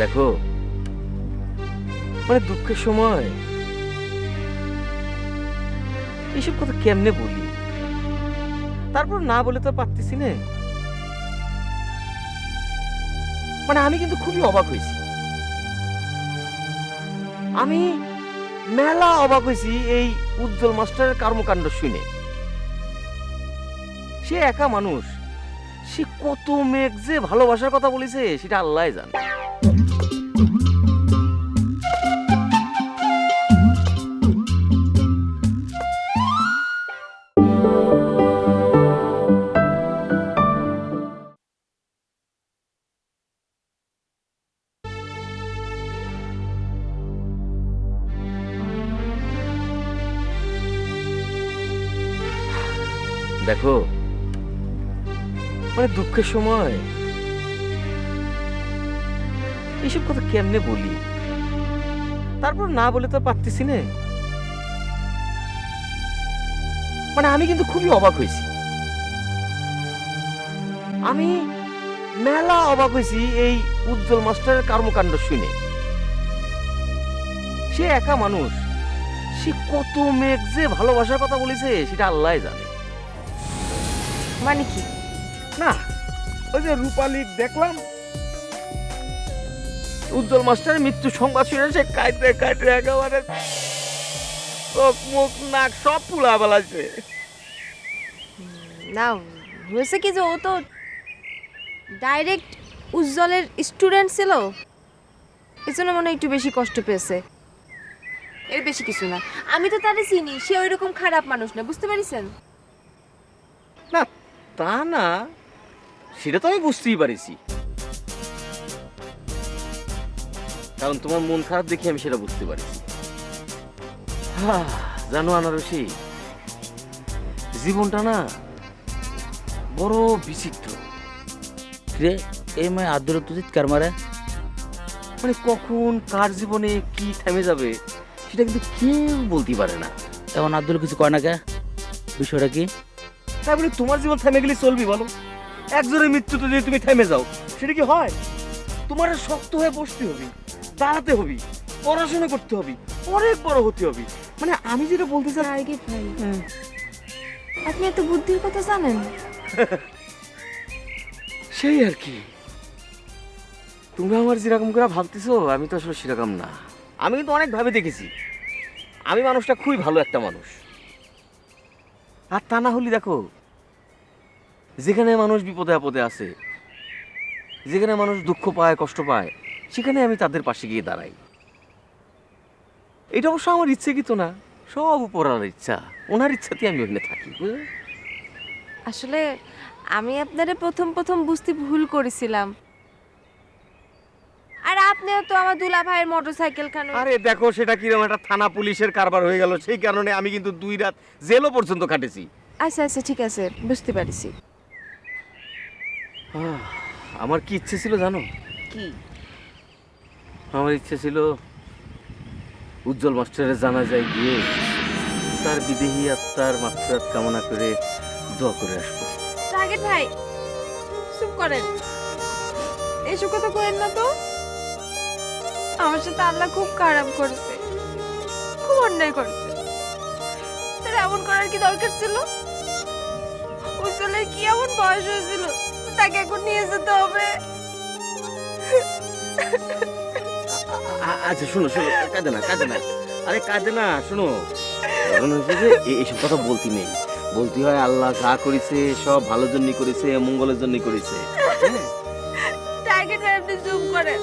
দেখো, মানে দুঃখের সময় এইসব কথা কেমনে বলি, তারপর না বলে তো পারতেছি না। মানে আমি কিন্তু খুবই অবাক হয়েছি, আমি মেলা অবাক হয়েছি এই উজ্জ্বল মাস্টারের কর্মকাণ্ড শুনে। সে একা মানুষ, সে কত মেঘ যে ভালোবাসার কথা বলেছে সেটা আল্লাহ জানে। দেখো, মানে দুঃখের সময় এইসব কথা কেমনে বলি, তারপর না বলে তো পারতেছি না। মানে আমি কিন্তু খুবই অবাক হয়েছি, আমি মেলা অবাক হয়েছি এই উজ্জ্বল মাস্টারের কর্মকাণ্ড শুনে। সে একা মানুষ, সে কত মেঘ যে ভালোবাসার কথা বলেছে সেটা আল্লাহ জানে। মানে কি? না, ওই যে রূপালী দেখলাম উজ্জ্বল মাস্টারের মৃত্যু সংবাদ শুনে সে কাঁদতে কাঁদতে একেবারে চোখ মুখ নাক সব ফুলা বেলাছে। না, হয়েছে কি যে ও তো ডাইরেক্ট উজ্জ্বলের স্টুডেন্ট ছিল, এই জন্য মনে হয় একটু বেশি কষ্ট পেয়েছে। এর বেশি কিছু না। আমি তো তারে চিনি, সে ওই রকম খারাপ মানুষ না, বুঝতে পারিছেন? না তা না, সেটা তো আমি বুঝতেই পারিছি, কারণ তোমার মন খারাপ দেখে আমি সেটা বুঝতে পারিছি। জানো আনারসি, জীবনটা না বড় বিচিত্র। রে এই মেয়ে আদর তো চিৎকার মারে, মানে কখন কার জীবনে কি থেমে যাবে সেটা কিন্তু কেউ বলতে পারে না। এমন আদর কিছু কয় না কে? বিষয়টা কি? তারপরে তোমার জীবন থেমে গেলে চলবি বলো? একজনের মৃত্যুতে যদি তুমি থেমে যাও সেটা কি হয়? তোমার শক্ত হয়ে বসতে হবে, দাঁড়াতে হবে, পড়াশোনা করতে হবে, অনেক বড় হতে হবে। মানে আমি যেটা বলতে চাই, টার্গেট ভাই, আপনি এত বুদ্ধির কথা জানেন? সেই আর কি। তুমি আমার যেরকম করে ভাবতেছো আমি তো আসলে সেরকম না। আমি কিন্তু অনেক ভাবে দেখেছি, আমি মানুষটা খুবই ভালো একটা মানুষ। আর তা না হলে দেখো, যেখানে মানুষ বিপদে আপদে আছে, যেখানে মানুষ দুঃখ পায়, কষ্ট পায়, সেখানে আমি তাদের পাশে গিয়ে দাঁড়াই। এটা অবশ্য আমার ইচ্ছে কিন্তু না, সব উপরালার ইচ্ছা, ওনার ইচ্ছাতেই আমি ওখানে থাকি। আসলে আমি আপনারে প্রথম প্রথম বুঝতে ভুল করেছিলাম। আর আপনিও তো আমার দুলা ভাইয়ের মোটরসাইকেল খান। আরে দেখো, সেটা কিরকম একটা থানা পুলিশের কারবার হয়ে গেল, সেই কারণে আমি কিন্তু 2 রাত জেলও পর্যন্ত কাটেছি। আচ্ছা আচ্ছা, ঠিক আছে, বুঝতে পারছি। আমার কি ইচ্ছে ছিল জানো? কি? আমার ইচ্ছে ছিল উজ্জ্বল মাস্টারের জানাজায় গিয়ে তার বিদেহী আত্মার মাগফিরাত কামনা করে দোয়া করে আসবো। টার্গেট ভাই, চুপ করেন, এসব কথা করেন না তো। আমার সাথে আল্লাহ খুব খারাপ করেছে, খুব অন্যায় করেছে। তার এমন করার কি দরকার ছিল? উজ্জ্বলের কি এমন বয়স হয়েছিল তাকে এখন নিয়ে যেতে হবে? আচ্ছা শোনো শোনো, কাঁদে না কাঁদে না, আরে কাঁদে না, শোনো। কারণ হচ্ছে যে এইসব কথা বলতে নেই, বলতে হয় আল্লাহ যা করেছে সব ভালোর জন্যই করেছে, মঙ্গলের জন্যই করেছে। টার্গেট ভাই, আপনি জুম করেন,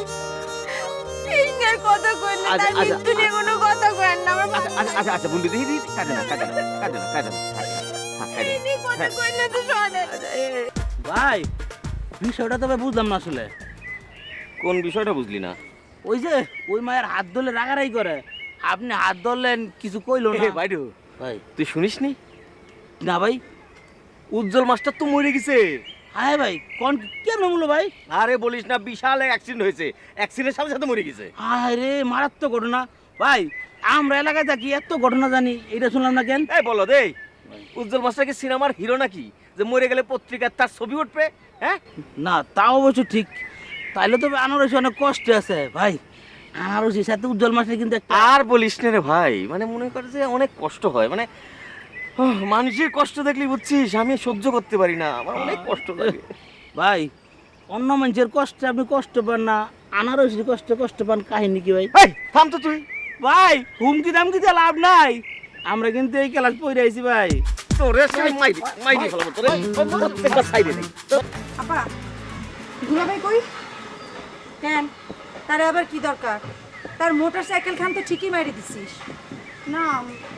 এই নিয়ে কথা কইন না, তার মৃত্যু নিয়ে কোনো কথা কইন না। আমার আচ্ছা আচ্ছা আচ্ছা বন্ধু, দেখি কাঁদে না কাঁদে না কাঁদে না কাঁদে না, এই নিয়ে কথা কইন না তো শোনেন। ভাই বিষয়টা তবে বুঝলাম না আসলে। কোন বিষয়টা বুঝলি না? ওই যে ওই মায়ের হাত ধরলে রাগারাগি করে, আপনি হাত ধরলেন কিছু কইলো না। বাইডু ভাই তুই শুনিসনি? না ভাই। উজ্জ্বল মাস্টার তো মরে গেছে। হ্যাঁ ভাই, কোন কেন বলো ভাই? আরে বলিস না, বিশাল এক অ্যাক্সিডেন্ট হয়েছে, অ্যাক্সিডেন্টের সাথে সাথে মরে গেছে। আরে মারাত্মক ঘটনা ভাই, আমরা এলাকায় থাকি এত ঘটনা জানি, এটা শুনলাম না কেন? এই বলো দে, উজ্জ্বল মাস্টার কি সিনেমার হিরো নাকি যে মরে গেলে পত্রিকায় তার ছবি উঠবে? হ্যাঁ না, তাও অবশ্য ঠিক। তাইলে তবে আনারসি অনেক কষ্টে আছে ভাই। আনারসির সাথে উজ্জ্বল মাসে কিন্তু একটা আর বলিস না রে ভাই, মানে মনে করে যে অনেক কষ্ট হয়, মানে মানুষের কষ্ট দেখলি বুঝছিস, আমি সহ্য করতে পারি না, আমার অনেক কষ্ট লাগে ভাই। অন্য মানুষের কষ্টে আপনি কষ্ট পান না, আনারসির কষ্টে কষ্ট পান, কাহিনী কি ভাই? এই থাম তো তুই। ভাই হুমকি দামকি দিয়ে লাভ নাই, আমরা কিন্তু এই ক্লাস পড়ে আইছি ভাই। তোরে মাইরি ফেলাবো তোরে, প্রত্যেকটা সাইডে নেই। আপা দুলাভাই কই? কেন, তার আবার কি দরকার? তার মোটর সাইকেল খান তো ঠিকই মারি দিছিস। না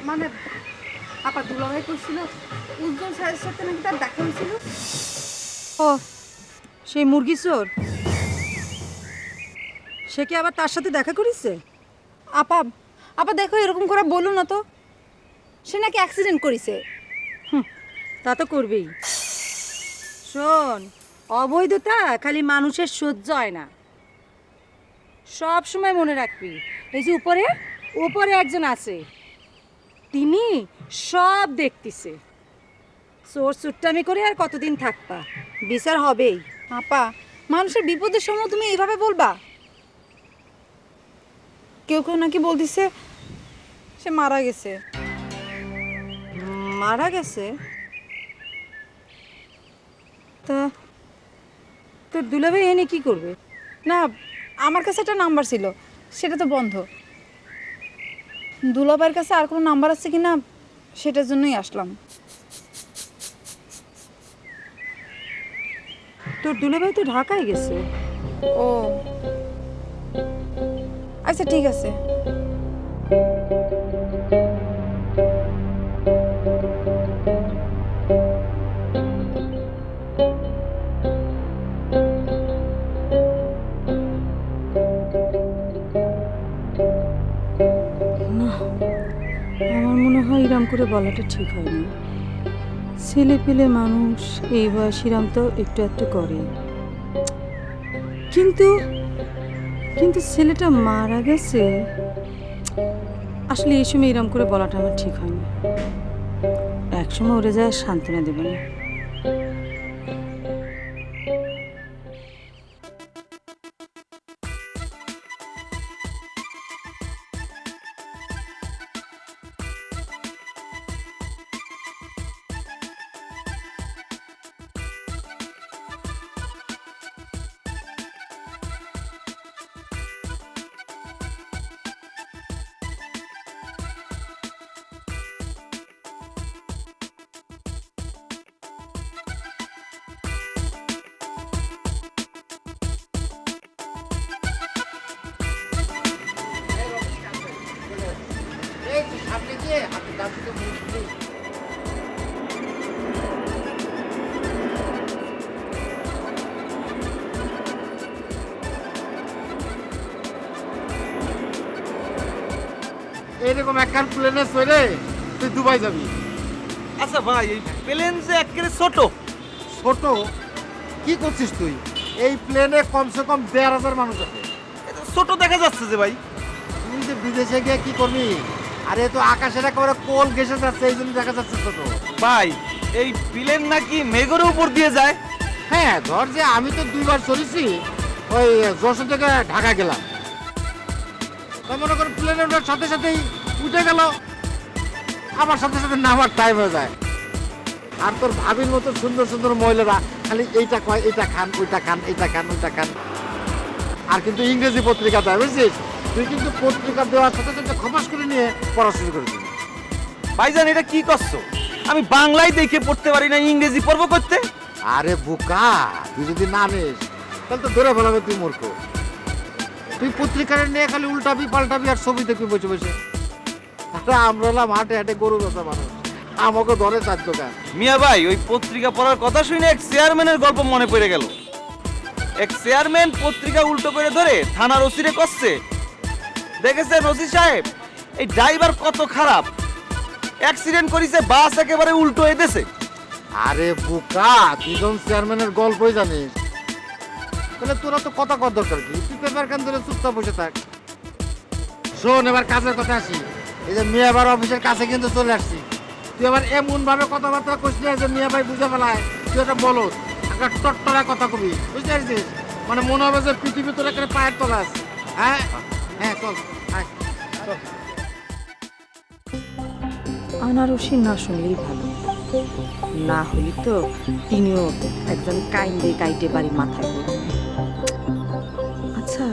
মানে আপা দুলাভাই করছিল উজ্জ্বল স্যারের সাথে নাকি তার দেখা হয়েছিল। ও সেই মুরগি চোর, সে কি আবার তার সাথে দেখা করিছে? আপা আপা দেখো, এরকম করে বলো না তো, সে নাকি অ্যাক্সিডেন্ট করেছে। তা তো করবেই। শোন, অবৈধতা খালি মানুষের সহ্য হয় না, সব সময় মনে রাখবি এই যে উপরে উপরে একজন আছে, তিনি সব দেখতেছে। চোর চুট্টামি করে আর কতদিন থাকবা, বিচার হবেই। আপা মানুষের বিপদের সময় তুমি এইভাবে বলবা? কেউ কেউ নাকি বলতেছে সে মারা গেছে। মারা গেছে? তা তোর দুলাভাই এনে কি করবে? না, আমার কাছে একটা নাম্বার ছিল, সেটা তো বন্ধ। দুলাভাইয়ের কাছে আর কোনো নাম্বার আছে কি না সেটার জন্যই আসলাম। তোর দুলাভাই তো ঢাকায় গেছে। ও আচ্ছা ঠিক আছে। আমার মনে হয় ইরাম করে বলাটা ঠিক হয়নি। ছেলে পেলে মানুষ এই বয়স ইরাম তো একটু একটু করে, কিন্তু কিন্তু ছেলেটা মারা গেছে। আসলে এই সময় ইরাম করে বলাটা আমার ঠিক হয়নি। একসময় ওরে যায় সান্ত্বনা দেবে না। এইরকম একখান প্লেনে চড়ে তুই দুবাই যাবি? আচ্ছা ভাই, এই প্লেন যে একেবারে ছোট। ছোট? কি করছিস তুই? এই প্লেনে কমসে কম ১,৫০০ মানুষ আছে। ছোট দেখা যাচ্ছে যে ভাই। তুই যে বিদেশে গিয়ে কি করবি? আরে তো আকাশের একেবারে কোল ঘেসে যাচ্ছে, এই জন্য দেখা যাচ্ছে ছোট। ভাই এই প্লেন নাকি মেঘের উপর দিয়ে যায়? হ্যাঁ, ধর যে আমি তো 2বার চলেছি, ওই যশোর থেকে ঢাকা গেলাম, তো মনে কর প্লেনে ওঠার সাথে সাথেই উঠে গেল, আমার সাথে সাথে নামার টাইম হয়ে যায়। আর তোর ভাবির মতো সুন্দর সুন্দর মহিলারা খালি এইটা কয়, এটা খান, ওইটা খান, এটা খান, ওইটা খান। আর কিন্তু ইংরেজি পত্রিকা দেয়, বুঝছিস? তুই কিন্তু পত্রিকা দেওয়ার সাথে সাথে খপাস করে নিয়ে পড়া শুরু করে দিবি। ভাইজান এটা কি করছো? আমি বাংলায় দেখে পড়তে পারি না, ইংরেজি পড়বো করতে? আরে বোকা, তুই যদি না নিস তাহলে তো ধরে ফেলাবে তুই মূর্খ। তুই পত্রিকাটা নিয়ে খালি উল্টাবি পাল্টাবি আর ছবি দেখবি বসে বসে। আরে আমরা হলাম হাটে হাটে গরু বেচা মানুষ, আমাকে ধরে 4 দোকান। মিয়া ভাই, ওই পত্রিকা পড়ার কথা শুনে এক চেয়ারম্যানের গল্প মনে পড়ে গেল। এক চেয়ারম্যান পত্রিকা উল্টো করে ধরে থানার ওসিরে করছে। দেখেছেন ওসি সাহেব, এই ড্রাইভার কত খারাপ, অ্যাক্সিডেন্ট করেছে, বাস একেবারে উল্টো হয়ে গেছে। আরে বোকা, দুজন চেয়ারম্যানের গল্পই জানিস, তাহলে তোরা তো কথা কর দরকার কি? তুই পেপার কান ধরে চুপচাপ বসে থাক। শোন, এবার কাজের কথা আসি। এই যে মিয়া ভাই অফিসের কাছে কিন্তু চলে আসছি। তুই আবার এমন ভাবে কথাবার্তা কইছিস যে মিয়া ভাই বুঝে ফেলায় তুই একটা বলো একটা টট্টরা কথা কবি, বুঝতে পারছিস? মানে মনে হবে যে পৃথিবী তোর একটা পায়ের তলা আছে। হ্যাঁ হ্যাঁ, চল আয়, চল। আনারসি না শুনলেই ভালো, না হলে তো তিনিও একজন কাইন্ডে কাইটে বাড়ি মাথায় করবে। আচ্ছা,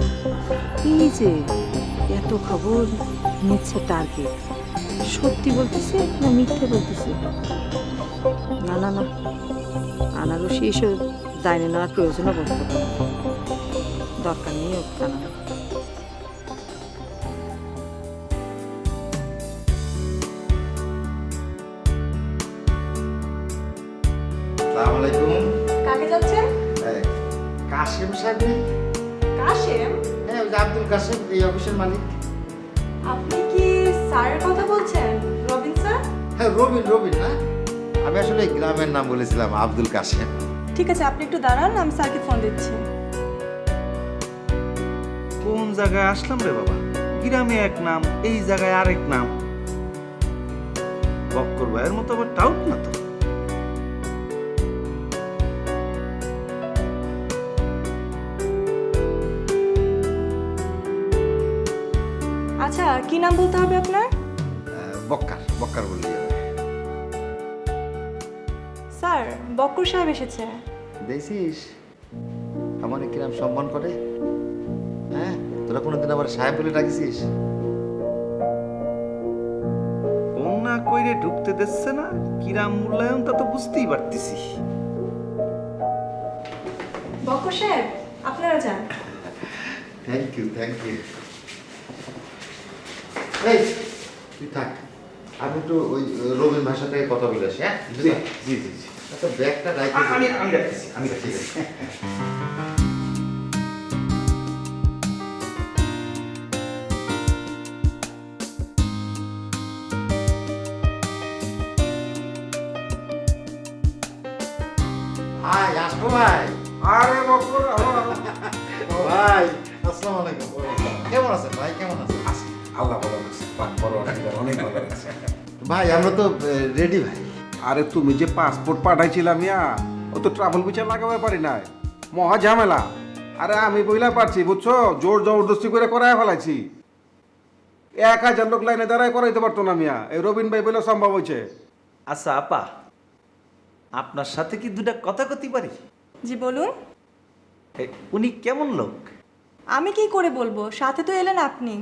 এই যে এত খবর নিচ্ছে টার্গেট, সত্যি বলতেছে না মিথ্যে বলতেছে? না না না, আনারসি এসব জানে নেওয়ার প্রয়োজনও বলতে পারে, দরকার নেই ওকে জানানো। আসসালামু আলাইকুম। কাকে যাচ্ছেন? এই, কাশেম সাহেব? কাশেম? হ্যাঁ, ওই যে আব্দুল কাশেম, এই অফিসের মালিক। আপনি কি স্যারের কথা বলছেন? রবিন স্যার? হ্যাঁ, রবিন। রবিন না, আমি আসলে এই গ্রামের নাম বলেছিলাম, আব্দুল কাশেম। ঠিক আছে, আপনি একটু দাঁড়ান, আমি স্যারকে ফোন দিচ্ছি। কোন জায়গায় আসলাম রে বাবা? গ্রামে এক নাম, এই জায়গায় আরেক নাম। বক্কর ভাইয়ের মতো আবার টাউট না তো। আচ্ছা, কি নাম বলতে হবে আপনার? বক্কার বললি হবে। স্যার, বক্কর সাহেব এসেছে। দেখছিস আমার কিরাম সম্মান করে? হ্যাঁ, তোরা কোনোদিন আবার সাহেব বলে ডাকিছিস? ফোন না কইরে ঢুকতে দিচ্ছে না, কিরাম মূল্যায়ন তা তো বুঝতেই পারতেছি। বক্কর সাহেব, আপনারা যান। Thank you. এই, তুই থাক, আমি একটু ওই রবিন ভাষা থেকে কথা বলে আসি। হ্যাঁ, জি। আচ্ছা, ব্যাগটা রাখি। আমি রাখতেছি। ঠিক আছে। হাই, আসবো ভাই। আরে বকর, ভাই, আসসালামু আলাইকুম। কেমন আছেন ভাই? কেমন আছেন? আল্লাহ ভালো আছে, পাক বড় অনেক ভালো আছে। ভাই, আমরা তো রেডি ভাই। আরে তুমি যে পাসপোর্ট পাঠাইছিলাম ইয়া, ও তো ট্রাভেল বিচার লাগাবে পারি নাই, মহা ঝামেলা। আরে আমি বইলা পারছি, বুঝছো, জোর জবরদস্তি করে করায় ফেলাইছি। 1000 লোক লাইনে দাঁড়ায় করাইতে পারতো না মিয়া, এই রবিন ভাই বলে সম্ভব হয়েছে। আচ্ছা আপা, আপনার সাথে কি দুটা কথা কতি পারি? জি বলুন। উনি কেমন লোক? আমি কি করে বলবো, সাথে তো এলেন আপনি।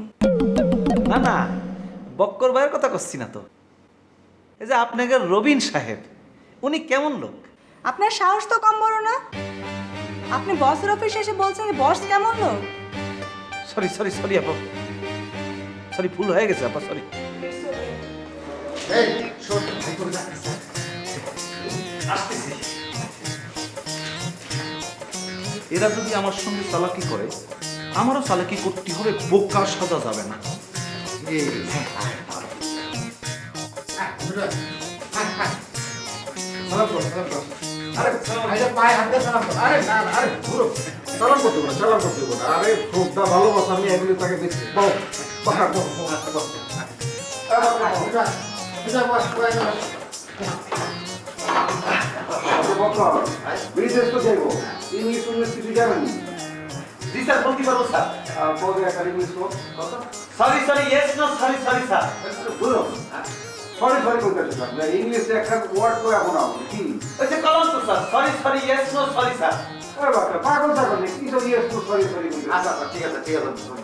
না, বক্কর ভাইয়ের কথা করছি না তো। এই যে আপনাকে রবিন সাহেব, উনি কেমন লোক? আপনার সাহস তো কম বড় না, আপনি বসের অফিসে এসে বলছেন যে বস কেমন লোক। সরি আপা, সরি, ভুল হয়ে গেছে আপা, সরি। এই, শোন, ভাই করে যা। আসতেছি। এরা যদি আমার সঙ্গে চালাকি করে, আমারও চালাকি করতে হবে, বোকা সাজা যাবে না। এই, হ্যাঁ, সালাম কর। আরে ভাইয়া পায়ে হাত দিয়ে সালাম কর। আরে না, আরে ধুরো, সালাম করতে বলো, আরে শ্রদ্ধা ভালোবাসা আমি এগুলো তাকে দেখছি। বল, বিদেশ তো যাইবো, ইংলিশ কিছু জানেন? জি স্যার, বলতে পারবো স্যার। বলবে একটা English sorry, yes, no, sorry sir. ধুরো, সরি বলতে চাচ্ছি, ইংলিশে একটা ওয়ার্ড করে এখন আমার কি? ওই যে কলম তো sir, sorry, yes, no, sorry sir. আরে বাচ্চা পাগল থাকবে না, কি সব ইয়েস টু সরি বলতে? আচ্ছা, ঠিক আছে।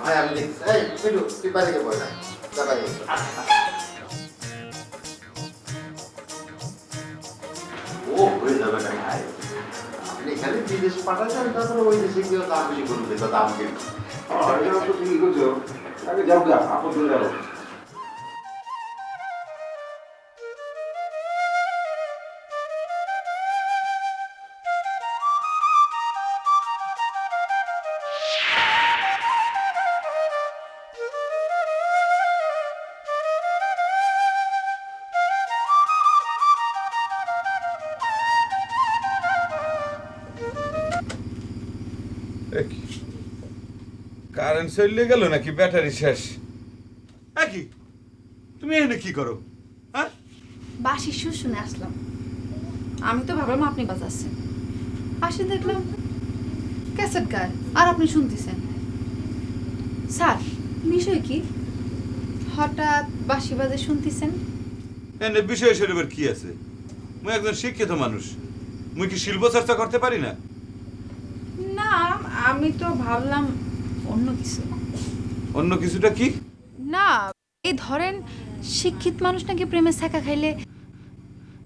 ভাই, আমি দেখছি। এই, মিঠু, তুই বাইরে গিয়ে বল না। যা বাইরে। ও হয়ে যাবে না ভাই, আপনি খালি বিদেশ পাঠাচ্ছেন, তারপরে ওই দেশে গিয়ে দাম বেশি করবে, দাম কিন্তু। এটা তো তুমি করছো, আগে যাও যা, আপন চলে যাবো। কারেন্ট চলে গেল নাকি ব্যাটারি শেষ? কি তুমি এখানে কি করো? হ্যাঁ, বাসি সুর শুনে আসলাম। আমি তো ভাবলাম আপনি বাজাচ্ছেন, আসে দেখলাম ক্যাসেট গায় আর আপনি শুনতেছেন। স্যার, বিষয় কি হঠাৎ বাঁশি বাজে শুনতেছেন? এনে বিষয় শরীফের কি আছে? মুই একজন শিক্ষিত মানুষ, মুই কি শিল্প চর্চা করতে পারি না? না, আমি তো ভাবলাম অন্য কিছু। অন্য কিছুটা কি? না, এই ধরেন শিক্ষিত মানুষ নাকি প্রেমে ছ্যাঁকা খাইলে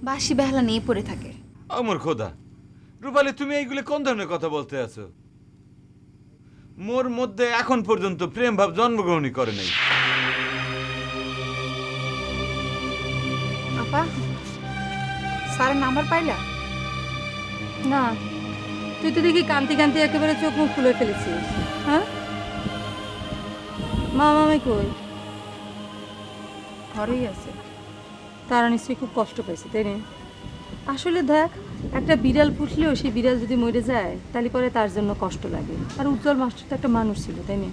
বাঁশি বেহালা নিয়ে পড়ে থাকে। আমার খোদা, রূপালী তুমি এইগুলো কোন ধরনের কথা বলতে আছো? মোর মধ্যে এখন পর্যন্ত প্রেম ভাব জন্মগ্রহণই করে নাই। আপা, স্যারের নাম্বার পাইলা? না, তুই তো দেখি কান্তি কান্তি একেবারে চোখ মুখ খুলে ফেলেছিস। হ্যাঁ, মামাই কই? ঘরেই আছে। তারা নিশ্চয়ই খুব কষ্ট পাইছে, তাই না? আসলে দেখ, একটা বিড়াল পুষলেও সেই বিড়াল যদি মরে যায় তাহলে পরে তার জন্য কষ্ট লাগে। আর উজ্জ্বল মাস্টার তো একটা মানুষ ছিল, তাই না?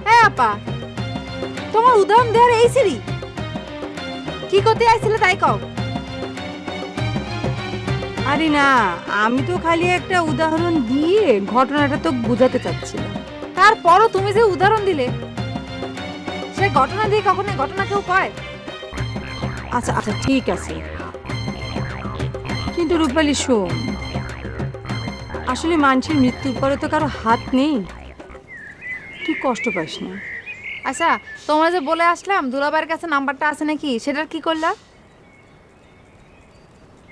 হ্যাঁ আপা, তোমার উদাহরণ দেওয়ার এই সিরি কি করতে আইছিলে তাই কও। আরে না, আমি তো খালি একটা উদাহরণ দিয়ে ঘটনাটা তো বোঝাতে চাচ্ছিলাম। তারপরও তুমি যে উদাহরণ দিলে, সে ঘটনা দিয়ে কখনো ঘটনা কেউ কয়? আচ্ছা আচ্ছা, ঠিক আছে, কিন্তু রূপালী শোন, আসলে মানুষের মৃত্যুর পরে তো কারো হাত নেই, তুই কষ্ট পাস না। আচ্ছা, তোমরা যে বলে আসলাম দুলাভাইয়ের কাছে নাম্বারটা আছে নাকি, সেটার কি করলা?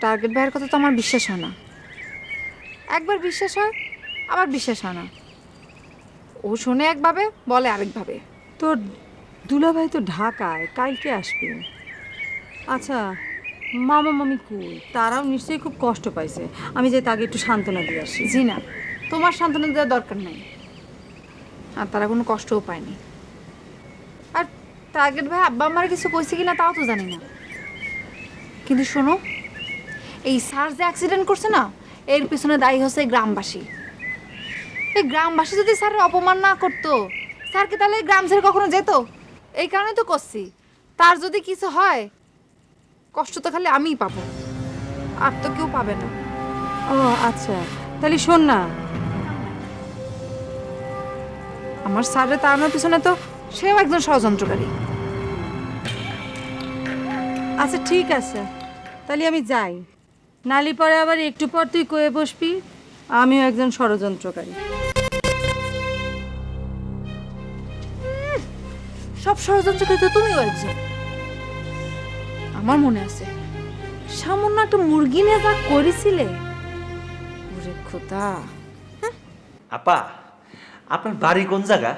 টার্গেট ভাইয়ের কথা তো আমার বিশ্বাস হয় না। একবার বিশ্বাস হয়, আবার বিশ্বাস হয় না। ও শোনে একভাবে, বলে আরেকভাবে। তোর দুলাভাই তো ঢাকায়, কালকে আসবে। আচ্ছা, মামা মামি কই? তারাও নিশ্চয়ই খুব কষ্ট পাইছে। আমি যে তাকে একটু সান্ত্বনা দিয়ে আসি। জি না, তোমার সান্ত্বনা দেওয়ার দরকার নেই। আর তারা কোনো কষ্টও পায়নি। আর টার্গেট ভাই আব্বা আমার কিছু কইছে কিনা তাও তো জানি না। কিন্তু শোনো, এই স্যার যে অ্যাক্সিডেন্ট করছে না, এর পিছনে দায়ী হচ্ছে গ্রামবাসী। এই গ্রামবাসী যদি স্যারের অপমান না করতো, স্যার কি তাহলে গ্রাম ছেড়ে কখনো যেত? এই কারণে তো করছি। তার যদি কিছু হয়, কষ্ট তো খালি আমিই পাবো, আর তো কেউ পাবে না। ও আচ্ছা, তাহলে শোন না, আমার স্যারের তাড়ানোর পিছনে তো সেও একজন ষড়যন্ত্রকারী। আচ্ছা ঠিক আছে, তাহলে আমি যাই, নালি পরে আবার একটু পর তুই কয়ে বসবি আমিও একজন ষড়যন্ত্রকারী। সব ষড়যন্ত্রকারী তো তুমিও একজন। আমার মনে আছে সামান্য একটা মুরগি নিয়ে যা করেছিলে, ওরে খোদা। আপা, আপনার বাড়ি কোন জায়গা?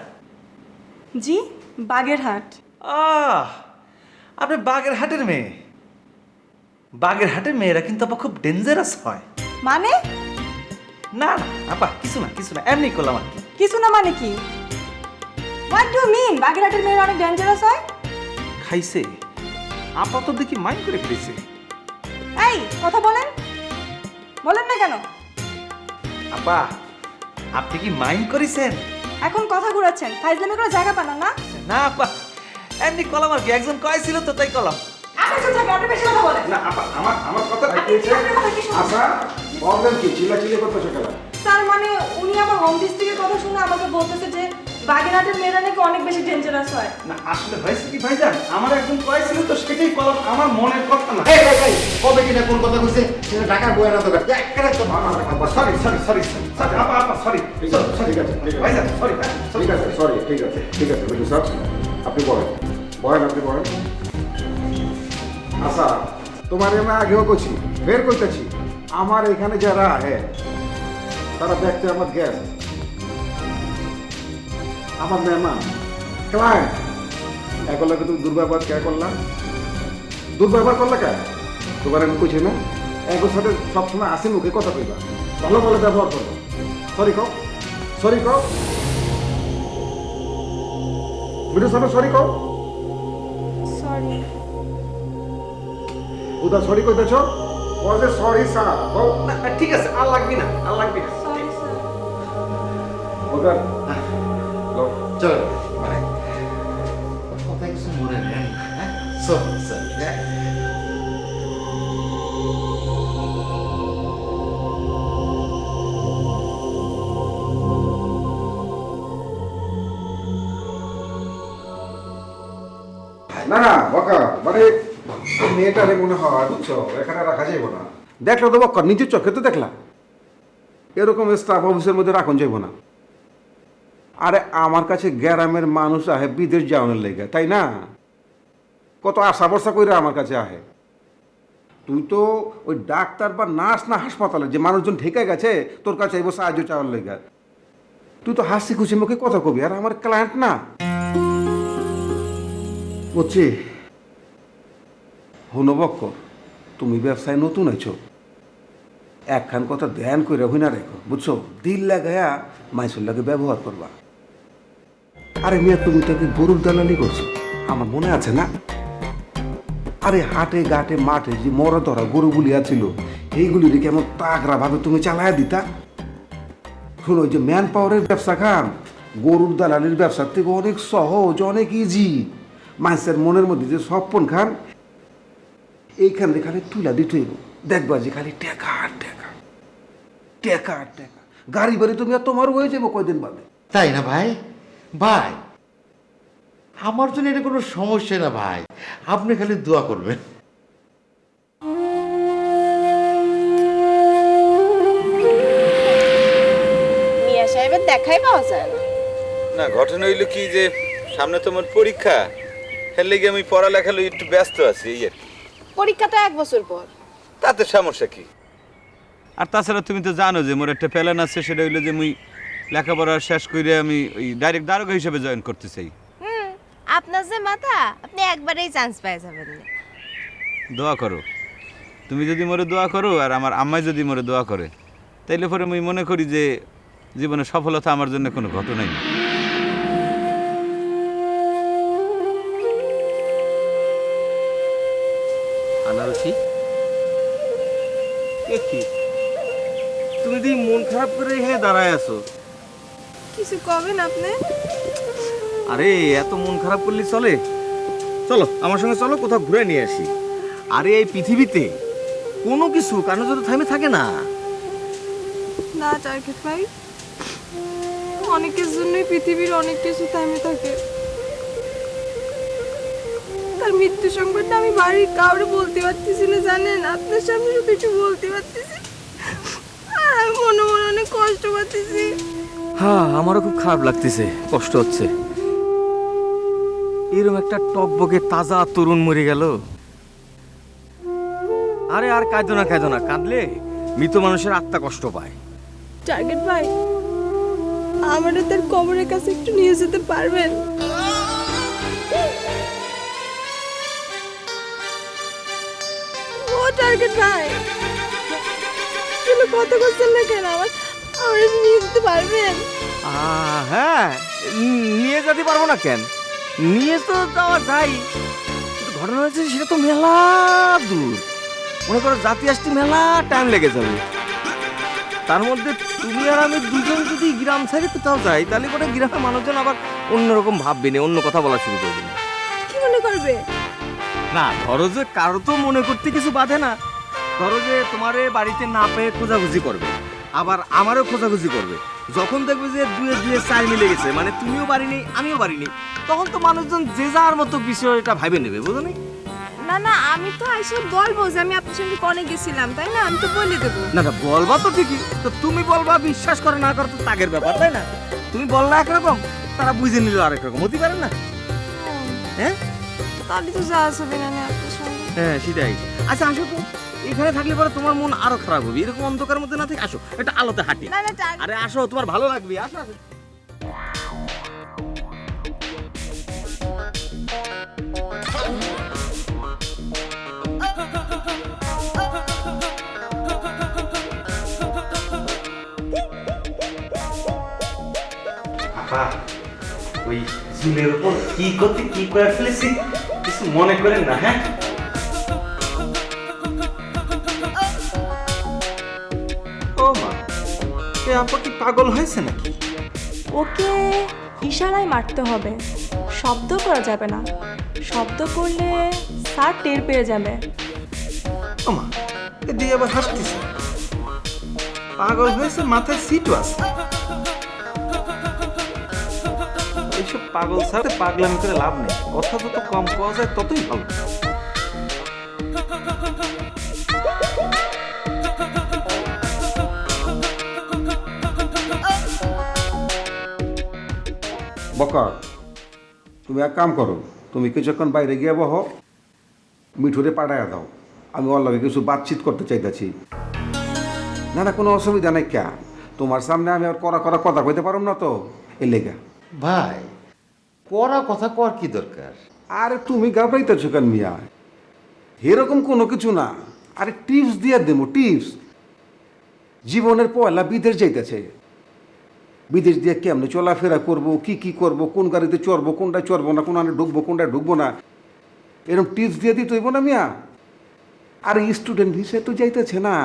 জি, বাগেরহাট। আপনি বাগেরহাটের মেয়ে? বাগেরহাটের মেয়েরা কিন্তু আপা খুব ডেঞ্জারাস হয়। মানে? না না আপা, কিছু না কিছু না, এমনি করলাম আর কি। কিছু না মানে কি? হোয়াট ডু মিন বাগেরহাটের মেয়েরা অনেক ডেঞ্জারাস হয়? খাইছে আপা তো দেখি মাইন্ড করে ফেলেছে। এই কথা বলেন, বলেন না কেন? আপা, আপনি কি মাইন্ড করেছেন? এখন কথা ঘুরাচ্ছেন, ফাইজলামি করে জায়গা পান না। না আপা, এমনি কলাম আর কি, একজন কয়েছিল তো তাই কলাম। আপনি তো থাকেন, আপনি বেশি কথা বলেন। না আপা, আমার কথা আচ্ছা, প্রবলেম কি? চিল্লাচিল্লি করতেছো কেন? স্যার মানে উনি আমার হোম ডিস্ট্রিক্টের কথা শুনে আমাকে বলতেছে যে বাগেরহাটের মেয়েরা নাকি অনেক বেশি ডেঞ্জারাস হয়। না আসলে হয়েছে কি ভাইজান, আমার একজন কয়েছিল তো সেটাই কলাম, আমার মনের কথা না। কবে কিনা কোন কথা কইছে সেটা ঢাকার বইয়ের তো একটা তো সরি সরি সরি সরি আপা আপা সরি ঠিক আছে ভাইজান সরি ঠিক আছে সরি ঠিক আছে ঠিক আছে বিজু স্যার, আপনি বলেন বলেন আপনি বলেন। আচ্ছা, তোমার আমি আগেও কইছি, বের করতেছি, আমার এখানে যারা আহে তারা দেখতে আমার গেস্ট, আমার মেহমান, ক্লায়েন্ট। একলাকে তুমি দুর্ব্যবহার কে করলা? দুর্ব্যবহার করলা কে? তোমার আমি কইছি না, একর সাথে সবসময় আসি মুখে কথা কইবা, ভালো ভালো ব্যবহার করবো। সরি কও, সরি কও। মিঠু সামনে সরি কও। সরি। উদা সরি কইতেছ? ও যে সরি স্যার কও। না ঠিক আছে, আর লাগবি না, আর লাগবি না। Sorry sir. ওদার লও। চলো ভাই কথা কিছু মনে নেন হ্যাঁ চল স্যার হ্যাঁ না না বকা মানে মেয়েটারে মনে হয় বুঝছো এখানে রাখা যাইব না। দেখলো তো বক্কর নিজের চোখে তো দেখলাম এরকম স্টাফ অফিসের মধ্যে রাখুন যাইব না। আরে আমার কাছে গ্রামের মানুষ আহে বিদেশ যাওয়ানোর লেগে, তাই না? কত আশা ভরসা করে আমার কাছে আহে। তুই তো ওই ডাক্তার বা নার্স না হাসপাতালে যে মানুষজন ঠেকে গেছে তোর কাছে আইব সাহায্য চাওয়ার লেগে। তুই তো হাসি খুশি মুখে কথা কবি, আর আমার ক্লায়েন্ট না বুঝছি। হুনো বক্কর, তুমি ব্যবসায় নতুন আছো, একখান কথা ধ্যান করে হই না রেখো বুঝছো। দিল লাগায়া মাইসুর লাগে ব্যবহার করবা। আরে মিয়া তুমি তো কি গরুর দালালি করছো, আমার মনে আছে না? আরে হাটে ঘাটে মাঠে যে মরা ধরা গরুগুলি আছিল এইগুলির কেমন তাগড়া ভাবে তুমি চালায়া দিতা। শোনো, ওই যে ম্যান পাওয়ারের ব্যবসা খান গরুর দালালির ব্যবসার থেকে অনেক সহজ, অনেক ইজি। মানুষের মনের মধ্যে যে স্বপন খান এইখান দিয়ে খালি তুলা দিতে দেখবা যে খালি টেকা আর টেকা, টেকা আর টেকা। গাড়ি বাড়ি তুমি আর তোমার হয়ে যাবো কয়দিন বাদে। তাই না ভাই? ভাই আমার জন্য এটা কোনো সমস্যা না ভাই, আপনি খালি দোয়া করবেন। মিয়া সাহেবের দেখাই পাওয়া যায় না। না ঘটনা হইলো কি যে সামনে তোমার পরীক্ষা, এর লেগে আমি পড়ালেখা লই একটু ব্যস্ত আছি এই আর কি। পরীক্ষা তো 1 বছর পর। তাতে সমস্যা কি? আর তাছাড়া তুমি তো জানো যে মোর একটা প্ল্যান আছে, সেটা হইলো যে মুই লেখাপড়া শেষ করে আমি ওই ডাইরেক্ট দারোগা হিসেবে জয়েন করতে চাই। আপনার যে মাথা, আপনি একবারেই চান্স পেয়ে যাবেন না। দোয়া করো, তুমি যদি মোরে দোয়া করো আর আমার আম্মাই যদি মোরে দোয়া করে, তাইলে পরে আমি মনে করি যে জীবনে সফলতা আমার জন্য কোনো ঘটনাই না। আনারসি, এ কি তুমি দি মন খারাপ করে এখানে দাঁড়ায় আছো? কিছু কবেন আপনি? আরে এত মন খারাপ করলে চলে? চলো আমার সঙ্গে, চলো কোথাও ঘুরে নিয়ে আসি। আরে এই পৃথিবীতে কোনো কিছু কারোর জন্য থামে থাকে না। না টার্গেট ভাই, অনেকের জন্যই পৃথিবীর অনেক কিছু থেমে থাকে। তার মৃত্যু সংবাদটা আমি বাড়ির কাউরে বলতে পারতেছি না, জানেন? আপনার সামনে শুধু কিছু বলতে পারতেছি, আর আমি মনে মনে অনেক কষ্ট পাচ্ছি। হ্যাঁ, আমারও খুব খারাপ লাগতেছে, কষ্ট হচ্ছে। এরকম একটা টকবকে তাজা তরুণ মরে গেল। আরে আর কাঁদো না, কাঁদো না, কাঁদলে মৃত মানুষের আত্মা কষ্ট পায়। টার্গেট ভাই, আমারে তার কবরের কাছে একটু নিয়ে যেতে পারবেন? ও টার্গেট ভাই, তুমি কত করছেন না কেন? আমার নিয়ে যেতে পারবেন? হ্যাঁ, নিয়ে যেতে পারবো না কেন? নিয়ে তো যাওয়া যাই, কিন্তু ঘটনা হয়েছে সেটা তো মেলা দূর। মনে করো জাতি আসতে মেলা টাইম লেগে যাবে। তার মধ্যে তুমি আর আমি দুজন যদি গ্রাম ছেড়ে কোথাও যাই, তাহলে করে গ্রামের মানুষজন আবার অন্যরকম ভাববে না, অন্য কথা বলা শুরু করবে না। কি মনে করবে? না, ধরো যে কারো তো মনে করতে কিছু বাধে না। ধরো যে তোমারে বাড়িতে না পেয়ে খোঁজাখুঁজি করবে, আবার আমারও খোঁজাখুঁজি করবে। যখন দেখবে যে দুয়ে দুয়ে চার মিলে গেছে, মানে তুমিও বাড়ি নেই আমিও বাড়ি নেই, তখন তো মানুষজন যে যার মতো বিষয়টা ভাবে নেবে, বুঝো নি? না না, আমি তো এসে বলবো যে আমি আপনার সঙ্গে কনে গেছিলাম, তাই না? আমি তো বলে দেবো। না না, বলবা তো ঠিকই, তো তুমি বলবা, বিশ্বাস করে না করে তো তাগের ব্যাপার, তাই না? তুমি বললা একরকম, তারা বুঝে নিল আরেক রকম, হতে পারে না? হ্যাঁ, তাহলে তো যা আসবে না আপনার সঙ্গে। হ্যাঁ সেটাই। আচ্ছা আসো তো, এখানে থাকলে পরে তোমার মন আরো খারাপ হবে। এরকম অন্ধকার মধ্যে না থেকে আসো, একটা আলোতে হাঁটি। না না, আরে আসো, তোমার ভালো লাগবে, আসো আসো। ওই চুলের উপর কি করতে কি করে ফেলেছি কিছু মনে করেন না, হ্যাঁ? ও মা, এ আপা কি পাগল হয়েছে নাকি? ওকে ইশারায় মারতে হবে, শব্দ করা যাবে না। শব্দ করলে স্যার টের পেয়ে যাবে। ও মা, এ দিয়ে আবার হাসতেছে। পাগল হয়েছে, মাথায় সিটও আছে। এইসব পাগল সাথে পাগলামি করে লাভ নেই, কথা যত কম পাওয়া যায় ততই ভালো। বকা, তুমি এক কাম করো, তুমি কিছুক্ষণ বাইরে গিয়ে বহ, মিঠুরে পাঠাইয়া দাও। আমি ওর লগে কিছু বাতচিত করতে চাইতেছি। না না, কোনো অসুবিধা নাই। ক্যা তোমার সামনে আমি আর করা করা কথা কইতে পারব না তো, এর লেগা। ভাই করা কথা কর কি দরকার? আরে তুমি ঘাবড়াইতেছো কেন মিয়া? এরকম কোনো কিছু না। আরে টিপস দিয়ে দেবো, টিপস। জীবনের পয়লা বিদেশ যাইতেছে, বিদেশ দিয়ে কেমনে চলাফেরা করবো, কি কি করবো, কোন গাড়িতে চড়বো, কোনটায় চড়বো না, কোন ঢুকবো, কোনটায় ঢুকবো না, এরকম টিপস দিয়ে দিতে হইব না মিয়া। আর স্টুডেন্ট ভিসায় তো যাইতেছে না,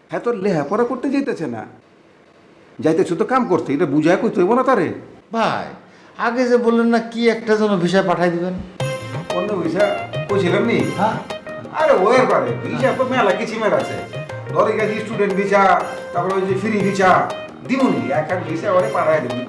হ্যাঁ তো লেখাপড়া করতে যাইতেছে না, যাইতেছে তো কাম করতে। এটা বুঝায় কইতে হইব না তারে। ভাই আগে যে বললেন না কি একটা যেন বিষয় পাঠাই দিবেন, অন্য ভিসা কইছিলাম নি? হ্যাঁ, আরে ওয়ের পারে ভিসা তো মেলা কিছিমের আছে। ধরে গেছি স্টুডেন্ট ভিসা, তারপরে ওই যে ফ্রি ভিসা দিবনি, এক এক ভিসা ওরে পাঠাই দিবি।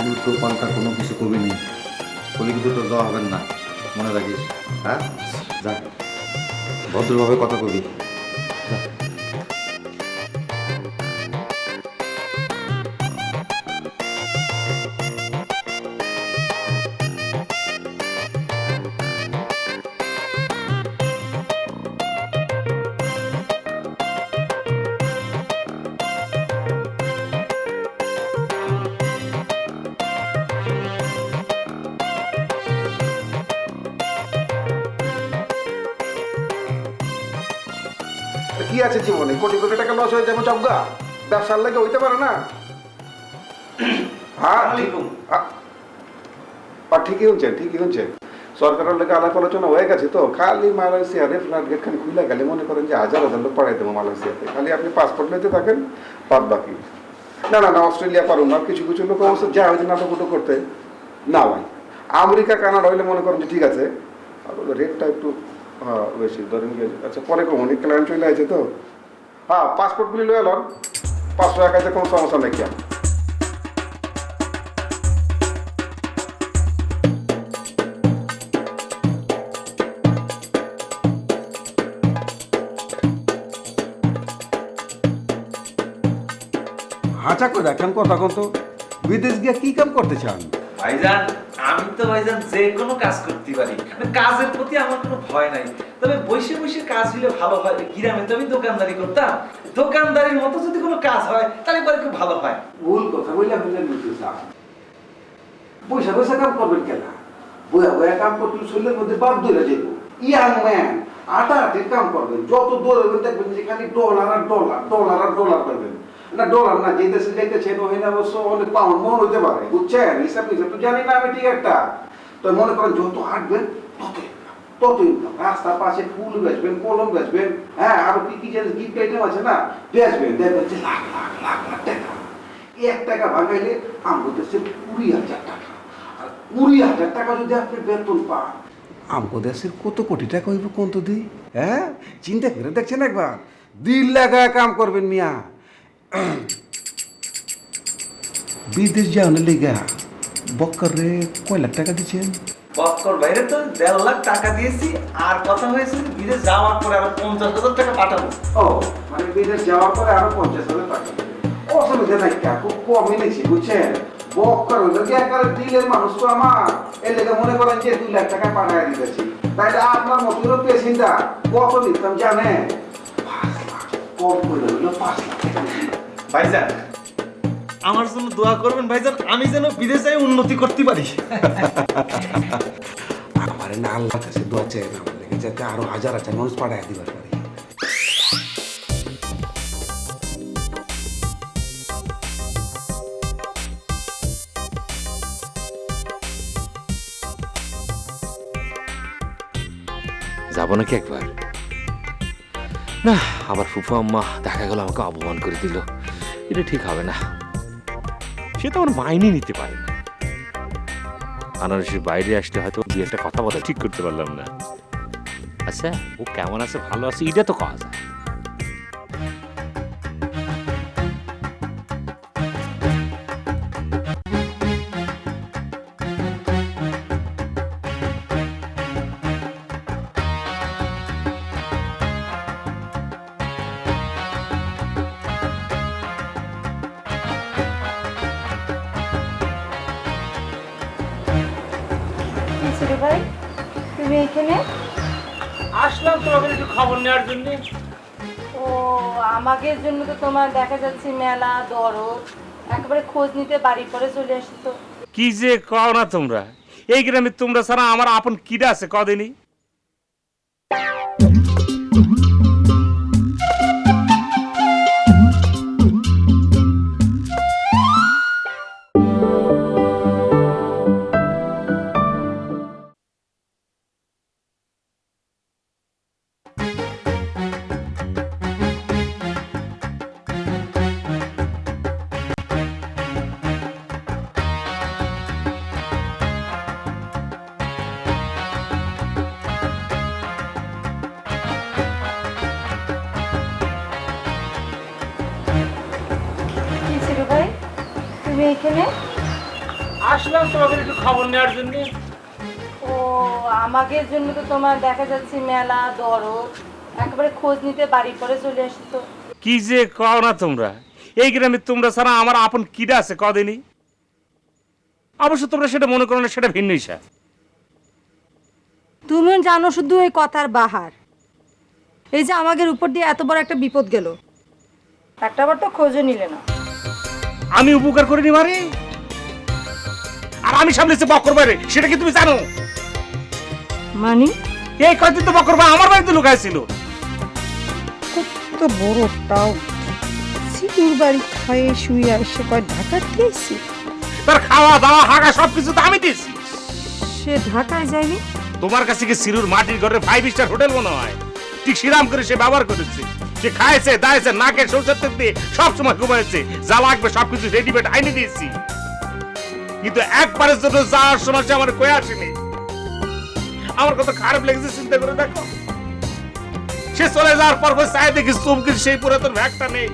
লুটো পাল্টা কোনো কিছু করবি নি, বলে কিন্তু তোর যাওয়া হবেন না, মনে রাখিস। হ্যাঁ যা, ভদ্রভাবে কথা কবি। কি আছে জীবনে? কোটি কোটি টাকা লস হয়ে যাবে চবগা, ব্যবসার লাগে হইতে পারে না। হ্যাঁ ঠিকই হচ্ছে, ঠিকই হচ্ছে। সরকারের লোক আলাপ আলোচনা হয়ে গেছে তো, খালি মালয়েশিয়ারে ফ্লাইট গেট খালি খুলে গেলে মনে করেন যে হাজার হাজার লোক পাঠাই দেবো মালয়েশিয়াতে। খালি আপনি পাসপোর্ট নিতে থাকেন, বাদ বাকি। না না না, অস্ট্রেলিয়া পারুন না, কিছু কিছু লোক অবশ্য যা হয়েছে নাটক ফুটো করতে। না ভাই, আমেরিকা কানাডা হইলে মনে করেন যে ঠিক আছে, আর রেটটা একটু হ্যাঁ বেশি ধরেন গিয়েছে। আচ্ছা পরে কখন ক্লায়েন্ট চলে আছে তো, হ্যাঁ পাসপোর্টগুলি লয়ে এলাম, 500 টাকাতে কোনো সমস্যা নেই। কি হাঁচা করে রাখেন কথা কত, বিদেশ গিয়ে কি কাম করতে চান? ভাইজান আমি তো ভাইজান যে কোনো কাজ করতে পারি, কাজের প্রতি আমার কোনো ভয় নাই। তবে বসে বসে কাজ হলে ভালো হয়। গ্রামে তো আমি দোকানদারি করতাম, দোকানদারির মতো যদি কোনো কাজ হয় তাহলে পরে খুব ভালো হয়। ভুল কথা বললে বুঝলেন পয়সা পয়সা কাম করবেন কেন? বয়া বয়া কাম করতে শরীরের মধ্যে বাদ ধরে যাবো। ইয়াং ম্যান আটা আটে কাম করবেন, যত দৌড়বেন দেখবেন যে খালি ডলার আর ডলার, ডলার আর ডলার পাবেন। না ডলার না, যে দেশে যাইতেছেন ওখানে অবশ্য অনেক পাউন্ড মন হইতে পারে, বুঝছেন? হিসাব হিসাব তো জানি না আমি ঠিক একটা। তো মনে করেন যত হাঁটবেন তত ইনকাম। রাস্তার পাশে ফুল বেচবেন, কলম বেচবেন, হ্যাঁ আরো কি কি জিনিস গিফট আইটেম আছে না বেচবেন, দেখবেন যে লাখ লাখ লাখ লাখ টাকা। 1 টাকা ভাগাইলে আমার দেশে 20,000 টাকা। আর 20,000 টাকা যদি আপনি বেতন পান, আমগো দেশের কত কোটি টাকা হইব কোন তো দিই? হ্যাঁ চিন্তা করে দেখছেন একবার? 2 লাখ কাম করবেন মিয়া। বিদেশ যাওয়ার লেগা বক্কর রে কয় লাখ টাকা দিচ্ছেন? বক্কর বাইরে তো 1.5 লাখ টাকা দিয়েছি, আর কথা হয়েছে বিদেশ যাওয়ার পরে আরো 50,000 টাকা পাঠাবো। ও মানে বিদেশ যাওয়ার পরে আরো 50,000 টাকা। অসুবিধা নাই, খুব কম এনেছি বুঝছেন? বক্কর হইলো কি একবারে দিলের মানুষ তো আমার এর লেগে মনে করেন যে 2 লাখ টাকা পাঠায় দিতেছি তাইলে আপনার মতো পেশেন্টটা কত দিতাম জানেন 5 লাখ কম করে হইলো 5 লাখ ভাইজান আমার জন্য দোয়া করবেন ভাইজান, আমি যেন বিদেশে উন্নতি করতে পারি। আমারে না আল্লাহ কাছে দোয়া চাই না আমার লেগে যাতে আরো হাজার মানুষ পাঠায় দিবার পারে। যাবো নাকি একবার? না, আবার ফুফু আম্মা দেখা গেল আমাকে অপমান করে দিল, এটা ঠিক হবে না। সে তো আমার মাইনে নিতে পারে না। আনারসের বাইরে আসলে হয়তো দু একটা কথা বলা ঠিক করতে পারলাম না। আচ্ছা, ও কেমন আছে, ভালো আছে, এটা তো কাজ। ভাই তুমি এখানে? আসলাম তোমাদের একটু খবর নেওয়ার জন্য। ও আমাদের জন্য তো তোমার দেখা যাচ্ছে মেলা দরদ, একেবারে খোঁজ নিতে বাড়ি পরে চলে আসছো। কি যে কও না তোমরা, এই গ্রামে তোমরা ছাড়া আমার আপন কিডা আছে কদিনই? ভাই তুমি এখানে? আসলাম তোমাদের একটু খবর নেওয়ার জন্য। ও আমাদের জন্য তো তোমার দেখা যাচ্ছে মেলা দরদ, একেবারে খোঁজ নিতে বাড়ি পরে চলে আসছো। কি যে কও না তোমরা, এই গ্রামে তোমরা ছাড়া আমার আপন কিডা আছে কদিনই? অবশ্য তোমরা সেটা মনে করো না, সেটা ভিন্ন হিসাব। তুমি জানো শুধু এই কথার বাহার। এই যে আমাদের উপর দিয়ে এত বড় একটা বিপদ গেল, একটাবার তো খোঁজও নিলে না। আমি উপকার করিনি মারে, আর আমি সামনেছি বকর বাইরে, সেটা কি তুমি জানো? মানে এই কয়দিন তো বকর ভাই আমার বাড়িতে লুকাইছিল। কত বড় তাও সিটুর বাড়ি খায়ে শুয়ে এসে কয় ঢাকা দিয়েছি। তার খাওয়া দাওয়া হাগা সবকিছু তো আমি দিয়েছি। সে ঢাকায় যায়নি? তোমার কাছে কি সিরুর মাটির ঘরে 5 স্টার হোটেল মনে হয়? ঠিক সিরাম করে সে ব্যবহার করেছে, সে খাইছে দাইছে, নাকে সরষের তেল দিয়ে সবসময় ঘুমাইছে, যা লাগবে সবকিছু রেডিমেড আইনে দিয়েছি। কিন্তু একবারের জন্য যাওয়ার সময় সে আমার কয়ে আসেনি। আমার কত খারাপ লেগেছে চিন্তা করে দেখো। সে চলে যাওয়ার পর চাই দেখি চুমকির সেই পুরাতন ব্যাগটা নেই।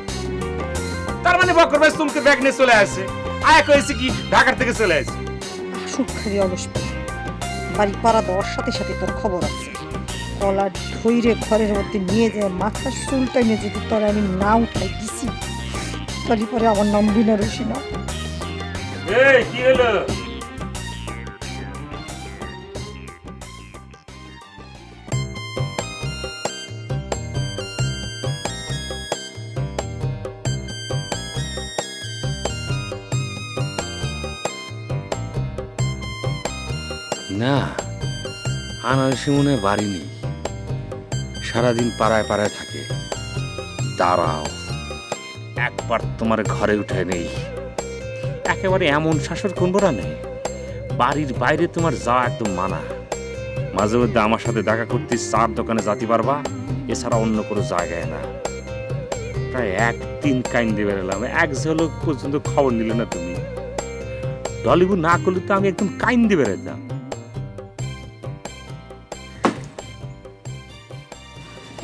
তার মানে বকর ভাই চুমকির ব্যাগ নিয়ে চলে আসে। আয়া কয়েছে কি ঢাকার থেকে চলে আসে। সুখারি অলস বাড়ি পাড়া দেওয়ার সাথে সাথে তোর খবর আছে। কলা ধৈরে ঘরের মধ্যে নিয়ে যায় মাথার চুলটা নিয়ে যদি তোর আমি না উঠাই দিছি, তারই পরে আমার নাম বিনা রসি না। এই কি হলো? না, আনারসি মনে বাড়ি নেই, সারাদিন পাড়ায় পাড়ায় থাকে। দাঁড়াও, একবার তোমার ঘরে উঠে নেই, একেবারে এমন শাসন করবো না নেই। বাড়ির বাইরে তোমার যাওয়া একদম মানা। মাঝে মধ্যে আমার সাথে দেখা করতে চার দোকানে যেতে পারবা, এছাড়া অন্য কোনো জায়গায় না। প্রায় 1 দিন কাইন্দে বেরোলাম, এক ঝলক পর্যন্ত খবর নিলে না তুমি। ডলিউড না করলে তো আমি একদম কাইন্দে বেরোতাম।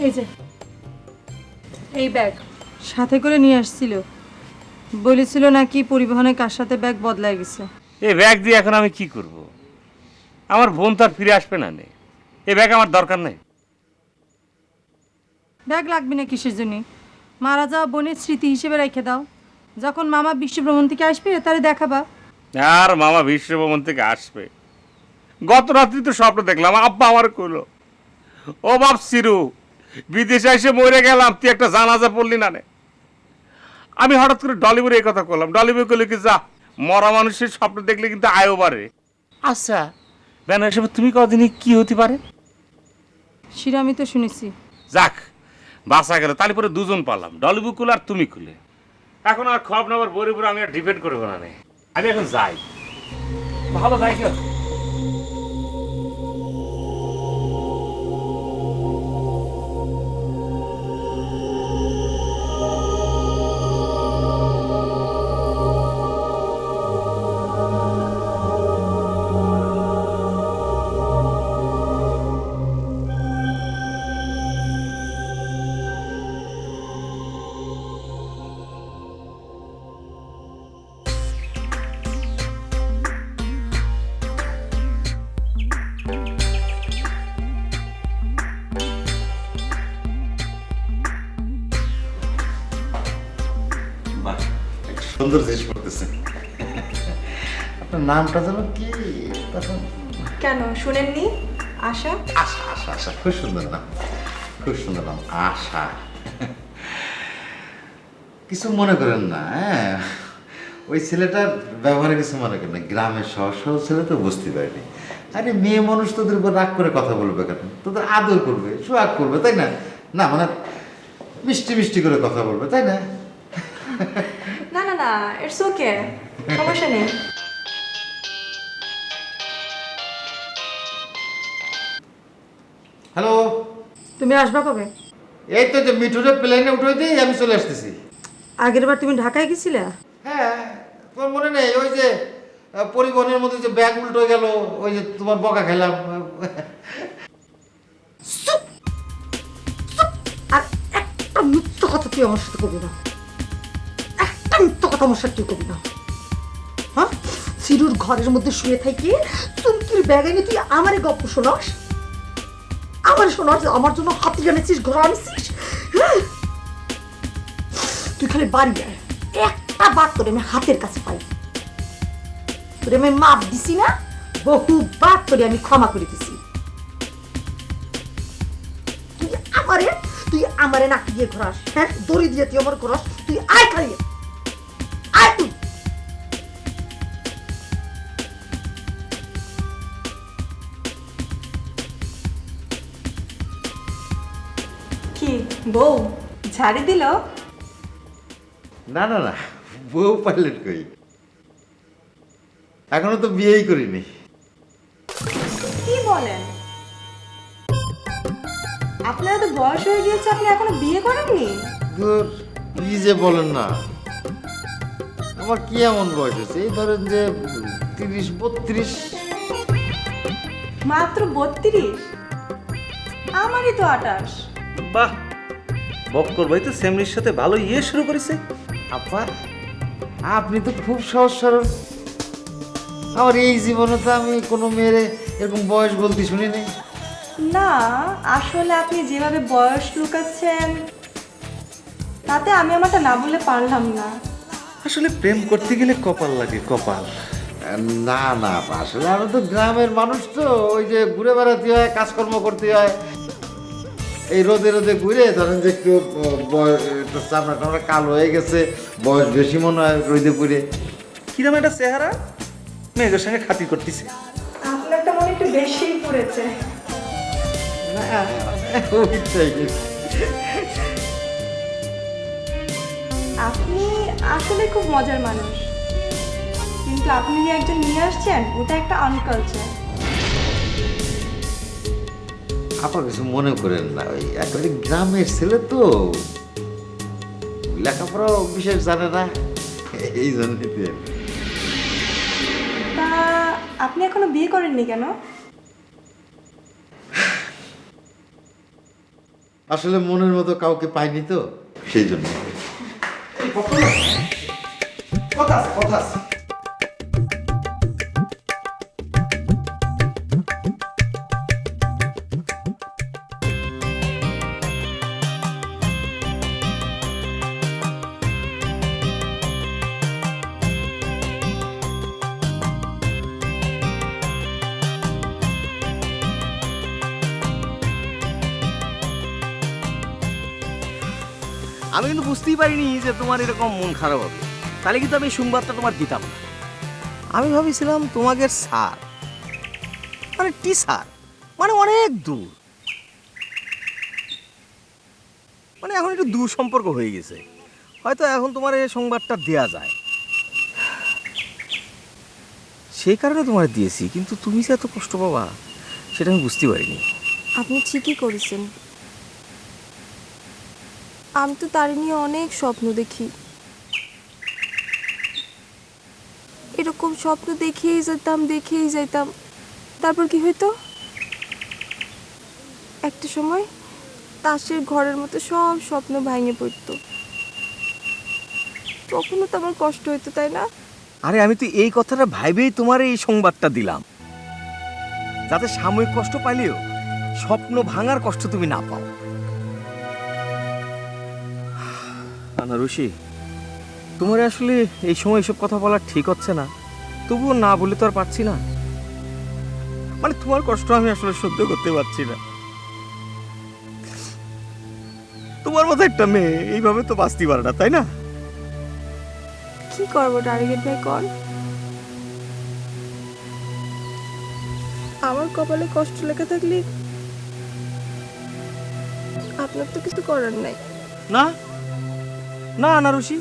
এই যে এই ব্যাগ সাথে করে নিয়ে আসছিল, বলেছিল নাকি পরিবহনে কার সাথে ব্যাগ বদলায় গেছে। এই ব্যাগ দিয়ে এখন আমি কি করব? আমার বোন তো আর ফিরে আসবে না। এই ব্যাগ আমার দরকার নেই। ব্যাগ লাগবে না কিসের জন্য? মারা যাওয়া বোনের স্মৃতি হিসেবে রেখে দাও। যখন মামা বিশ্বভ্রমণ থেকে আসবে তারে দেখাবা। আর মামা বিশ্বভ্রমণ থেকে আসবে। গত রাত্রি তো স্বপ্ন দেখলাম, আব্বা আমার কইলো, ও বাপ সিরু, বিদেশে এসে মরে গেলাম, তুই একটা জানাজা পড়লি না নে। আমি হঠাৎ করে ডলিউডে এই কথা করলাম। ডলিউড কইলো কি, যা, মরা মানুষের স্বপ্ন দেখলে কিন্তু আয়ও বাড়ে। আচ্ছা ব্যানার হিসেবে তুমি কদিনই কি হতে পারে? সেটা আমি তো শুনেছি। যাক, বাসা গেল, তাহলে পরে দুজন পালাম, ডলিউড খুলে আর তুমি খুলে। এখন আর খব নেবার বইয়ের উপরে আমি আর ডিপেন্ড করবো না। আমি এখন যাই, ভালো যাই কেউ। সুন্দর জিনিস করতেছে। আপনার নামটা যেন কি তখন? কেন শুনেননি? আশা। আশা, আশা, আশা, খুব সুন্দর নাম, খুব সুন্দর নাম, আশা। কিছু মনে করেন না, হ্যাঁ, ওই ছেলেটার ব্যবহারে কিছু মনে করেন না। গ্রামের সহজ সহজ ছেলে তো বুঝতে পারেনি। আরে মেয়ে মানুষ তোদের উপর রাগ করে কথা বলবে কেন? তোদের আদর করবে, সোহাগ করবে, তাই না? না মানে মিষ্টি মিষ্টি করে কথা বলবে, তাই না? না না না, ইটস ওকে, সমস্যা নেই। হ্যালো, তুমি আসবা কবে? এই তো যে মিঠুরে প্লেনে উঠে দিই, আমি চলে আসতেছি। আগের বার তুমি ঢাকায় গেছিলে? হ্যাঁ, তোমার মনে নেই ওই যে পরিবহনের মধ্যে যে ব্যাগ উল্টো হয়ে গেল, ওই যে তোমার বকা খেলাম। আর একটা মিথ্য কথা তুই আমার সাথে কবি না, একটা মিথ্য কথা আমার সাথে তুই কবি না। হ্যাঁ, সিরুর ঘরের মধ্যে শুয়ে থাকি চুমকির ব্যাগ এনে তুই আমারে গল্প শোনাস, আমার শোনাস, আমার জন্য হাতি আনেছিস, ঘোড়া আনেছিস। হ্যাঁ, তুই খালি বাড়ি আয়, একটা বার তোরে আমি হাতের কাছে পাই। তোরে আমি মাপ দিছি না, বহুবার তোরে আমি ক্ষমা করে দিছি। তুই আমারে নাকি দিয়ে ঘোরাস, হ্যাঁ, দড়ি দিয়ে তুই আমার ঘোরাস। তুই আয় খালি আয়, তুই কি বউ ঝাড়ি দিল? না না না, বউ পাইলট কই, এখনো তো বিয়েই করিনি। কি বলেন? আপনার তো বয়স হয়ে গিয়েছে, আপনি এখনো বিয়ে করেননি? ধুর, কি যে বলেন না, আমার কি এমন বয়স হয়েছে, এই ধরেন যে 30-32। মাত্র 32? আমারই তো 28। বাহ, বক্কর ভাই তো সেমরির সাথে ভালো ইয়ে শুরু করেছে। আপা, আপনি তো খুব সহজ সরল। আমার এই জীবনে তো আমি কোনো মেয়ের এরকম বয়স বলতে শুনি নাই। না, আসলে আপনি যেভাবে বয়স লুকাচ্ছেন তাতে আমি আমারটা না বলে পারলাম না। আসলে প্রেম করতে গেলে কপাল লাগে, কপাল। না না, আসলে আমরা তো গ্রামের মানুষ, তো ওই যে ঘুরে বেড়াতে হয়, কাজকর্ম করতে হয়। এই রোদে রোদে ঘুরে ধরেন যে একটু একটু চামড়া টামড়া কালো হয়ে গেছে, বয়স বেশি মনে হয় রোদে পুড়ে। কিরম একটা চেহারা, মেয়েদের সঙ্গে খাতির করতেছে। আপনারটা মনে একটু বেশিই পড়েছে। আপনি আসলে খুব মজার মানুষ, কিন্তু আপনি যে একজন নিয়ে আসছেন ওটা একটা আনকালচার। আপা কিছু মনে করেন না, ওই একেবারে গ্রামের ছেলে তো, লেখাপড়াও বিশেষ জানে না, এই জন্যই। তা আপনি এখনো বিয়ে করেননি কেন? আসলে মনের মতো কাউকে পাইনি তো, সেই জন্য। কথা আছে, কথা আছে। আমি কিন্তু বুঝতেই পারিনি যে তোমার এরকম মন খারাপ হবে, তাহলে কিন্তু আমি এই সংবাদটা তোমার দিতাম না। আমি ভাবিছিলাম তোমাদের স্যার মানে টিচার মানে অনেক দূর, মানে এখন একটু দূর সম্পর্ক হয়ে গেছে, হয়তো এখন তোমার এই সংবাদটা দেয়া যায়, সেই কারণে তোমার দিয়েছি। কিন্তু তুমি যে এত কষ্ট পাবা সেটা আমি বুঝতে পারিনি। আপনি ঠিকই করেছেন। আমি তো তার নিয়ে অনেক স্বপ্ন দেখি, এরকম স্বপ্ন দেখেই যেতাম। তারপর কি হইতো, একটা সময় তাসের ঘরের মতো সব স্বপ্ন ভেঙে পড়তো। তখনও তো আমার কষ্ট হইতো, তাই না? আরে আমি তো এই কথাটা ভাইবেই তোমার এই সংবাদটা দিলাম, যাতে সাময়িক কষ্ট পাইলেও স্বপ্ন ভাঙার কষ্ট তুমি না পাও। আনারুষি, তোমার আসলে এই সময় এসব কথা বলা ঠিক হচ্ছে না, তবুও না বলে তো আর পারছি না। মানে তোমার কষ্ট আমি আসলে সহ্য করতে পারছি না। তোমার মতো একটা মেয়ে এইভাবে তো বাঁচতে পারে না, তাই না? কি করবো টার্গেট ভাই, কর। আমার কপালে কষ্ট লেখা থাকলে আপনার তো কিছু করার নাই। না না আনারুষি,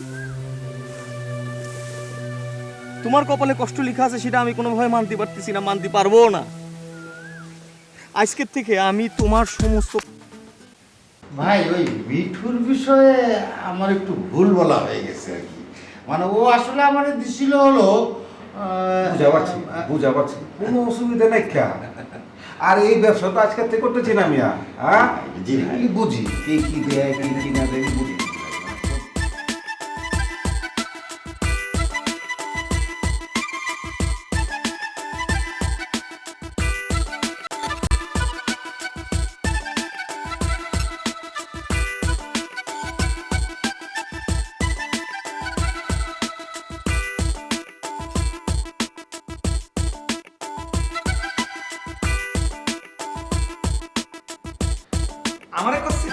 তোমার কপালে কষ্ট লেখা আছে সেটা আমি কোনোভাবে মানতে পারতেছি না, মানতে পারবো না। আজকের থেকে আমি তোমার সমস্ত ভাই ওই মিঠুর বিষয়ে আমার একটু ভুল বলা হয়ে গেছে আর কি। মানে ও আসলে আমার দিছিল হলো বুঝা পারছি কোনো অসুবিধা নাই খা। আর এই ব্যবসা তো আজকের থেকে করতেছি না মিয়া, হ্যাঁ জি ভাই। বুঝি কে কি দেয় কি না দেয় বুঝি। আমারে করছে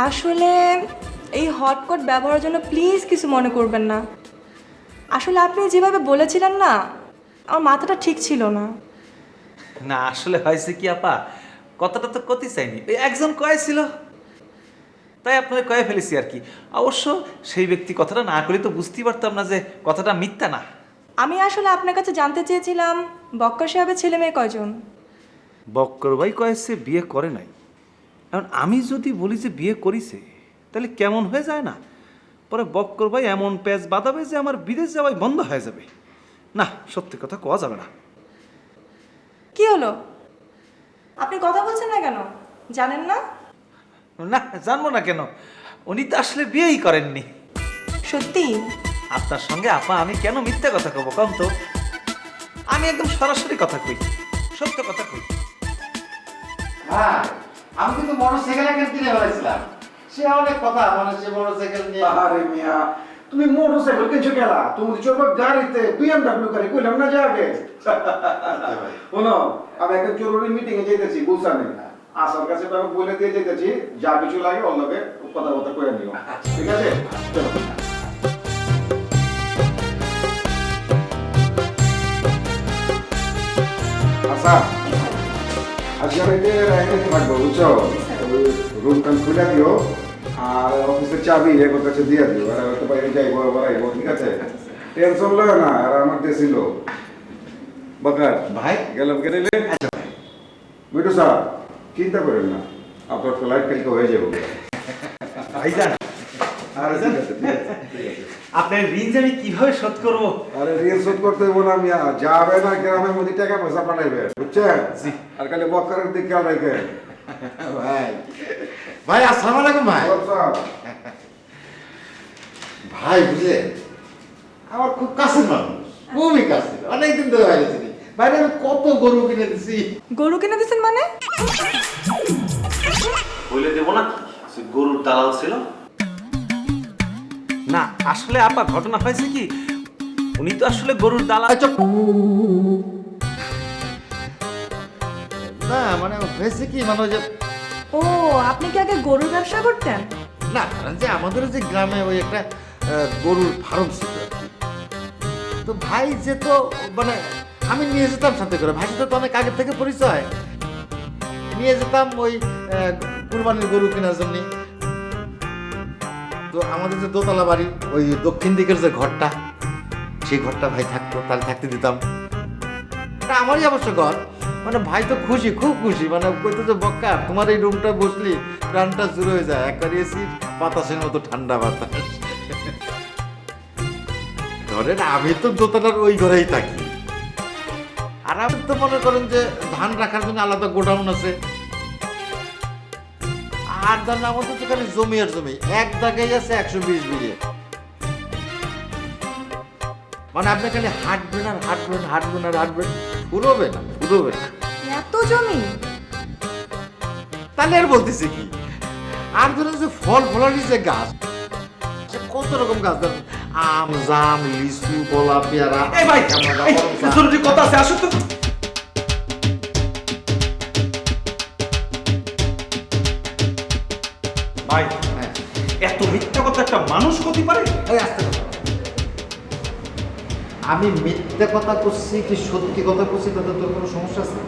আসলে এই হটকট ব্যবহারের জন্য প্লিজ কিছু মনে করবেন না। আসলে আপনি যেভাবে বলেছিলেন না, আমার মাথাটা ঠিক ছিল না। না আসলে হয়েছে কি আপা, কথাটা তো কতি চাইনি, ওই একজন কয়েছিল তাই আপনাদের কয়ে ফেলেছি আর কি। অবশ্য সেই ব্যক্তি কথাটা না করলে তো বুঝতেই পারতাম না যে কথাটা মিথ্যা না। আমি আসলে আপনার কাছে জানতে চেয়েছিলাম বক্কর সাহেবের ছেলে মেয়ে কয়জন। বক্কর ভাই কয়েছে বিয়ে করে নাই, এখন আমি যদি বলি যে বিয়ে করিছে তাহলে কেমন হয়ে যায় না? পরে বক্কর ভাই এমন প্যাচ বাঁধাবে যে আমার বিদেশ যাওয়াই বন্ধ হয়ে যাবে। না সত্যি কথা কোয়া যাবে না। কি হলো, আপনি কথা বলছেন না কেন? জানেন না? না জানবো না কেন, উনি তো আসলে বিয়েই করেননি। সত্যি? আপনার সঙ্গে আপা আমি কেন মিথ্যা কথা কব কম তো? আমি একদম সরাসরি কথা কই, সত্য কথা কই। হ্যাঁ আমি কিন্তু মোটরসাইকেল একটা কিনে ফেলেছিলাম, সে অনেক কথা মানে সে মোটরসাইকেল নিয়ে। আরে মিয়া তুমি মোটরসাইকেল কিনছো গেলা, তুমি চলবে গাড়িতে BMW গাড়ি কইলাম না যে আগে। শোনো আমি একটা জরুরি মিটিং এ যেতেছি গুলশানে, আসার কাছে তো আমি বলে দিয়ে যেতেছি যা কিছু লাগে ওর লগে কথা কয়ে নিও, ঠিক আছে? চলো। আচ্ছা আজকে রাইতে রাইতে থাকবো বুঝছো, রুম টান খুলে দিও আর অফিসের চাবি এর কাছে দিয়ে দিও, আর হয়তো বাইরে যাইবো আবার আইবো, ঠিক আছে? টেনশন লয় না, আর আমার দেশি লোক বকার ভাই গেলাম কেটে মিঠু স্যার চিন্তা করেন না, আপনার ফ্লাইট কালকে হয়ে যাবো। ভাইজান আপনার ঋণ জানি কিভাবে শোধ করবো? আরে ঋণ শোধ করতে হইব না মিয়া, যাবে না গ্রামের মধ্যে টাকা পয়সা পাঠাইবে, বুঝছেন? আর খালি বকারের দিকে খেয়াল রাখেন। ভাই ভাই আসসালামু আলাইকুম ভাই। ভাই বুঝলেন আমার খুব কাছের মানুষ, খুবই কাছের, অনেকদিন ধরে বাইরে ছিলি। বাইরে আমি কত গরু কিনে দিছি। গরু কিনে দিচ্ছেন মানে? বলে দেবো না সে গরুর দালাল ছিল না। আসলে আপা ঘটনা হয়েছে কি, উনি তো আসলে গরুর দালাল। না মানে হয়েছে কি মানে ওই যে ও আপনি কি আগে গরুর ব্যবসা করতেন? না যে আমাদের যে গ্রামে ওই একটা গরুর ফার্ম ছিল আর কি। তো ভাই যে তো মানে আমি নিয়ে যেতাম সাথে করে, ভাই সাথে তো অনেক আগের থেকে পরিচয়, নিয়ে যেতাম ওই কুরবানির গরু কেনার জন্য। তো আমাদের যে দোতলা বাড়ি ওই দক্ষিণ দিকের যে ঘরটা, সেই ঘরটা ভাই থাকতো, তাহলে থাকতে দিতাম। এটা আমারই অবশ্য ঘর। মানে ভাই তো খুশি, খুব খুশি, মানে কইতো যে বক্কা তোমার এই রুমটা বসলি প্রাণটা শুরু হয়ে যায়, একবার এসি বাতাসের মতো ঠান্ডা বাতাস। ধরেন আমি তো দোতলার ওই ঘরেই থাকি, আর আপনি তো মনে করেন যে ধান রাখার জন্য আলাদা গোডাউন আছে। আর ধান আমাদের তো খালি জমি আর জমি, এক জায়গায় আছে 120 বিঘে। মানে আপনি খালি হাঁটবেন আর হাঁটবেন, হাঁটবেন আর হাঁটবেন, ফুরোবে না, ফুরোবে না। এত জমি? তাহলে আর বলতেছি কি, আর ধরেন যে ফল ফলারি যে গাছ, কত রকম গাছ, ধরেন আম, জাম, লিচু, কলা, পেয়ারা। এই ভাই, জরুরি কথা আছে, আসো তো। ভাই এত মিথ্যা কথা একটা মানুষ করতে পারে? এই আস্তে কথা। আমি মিথ্যে কথা করছি কি সত্যি কথা করছি তাতে তোর কোনো সমস্যা আছে?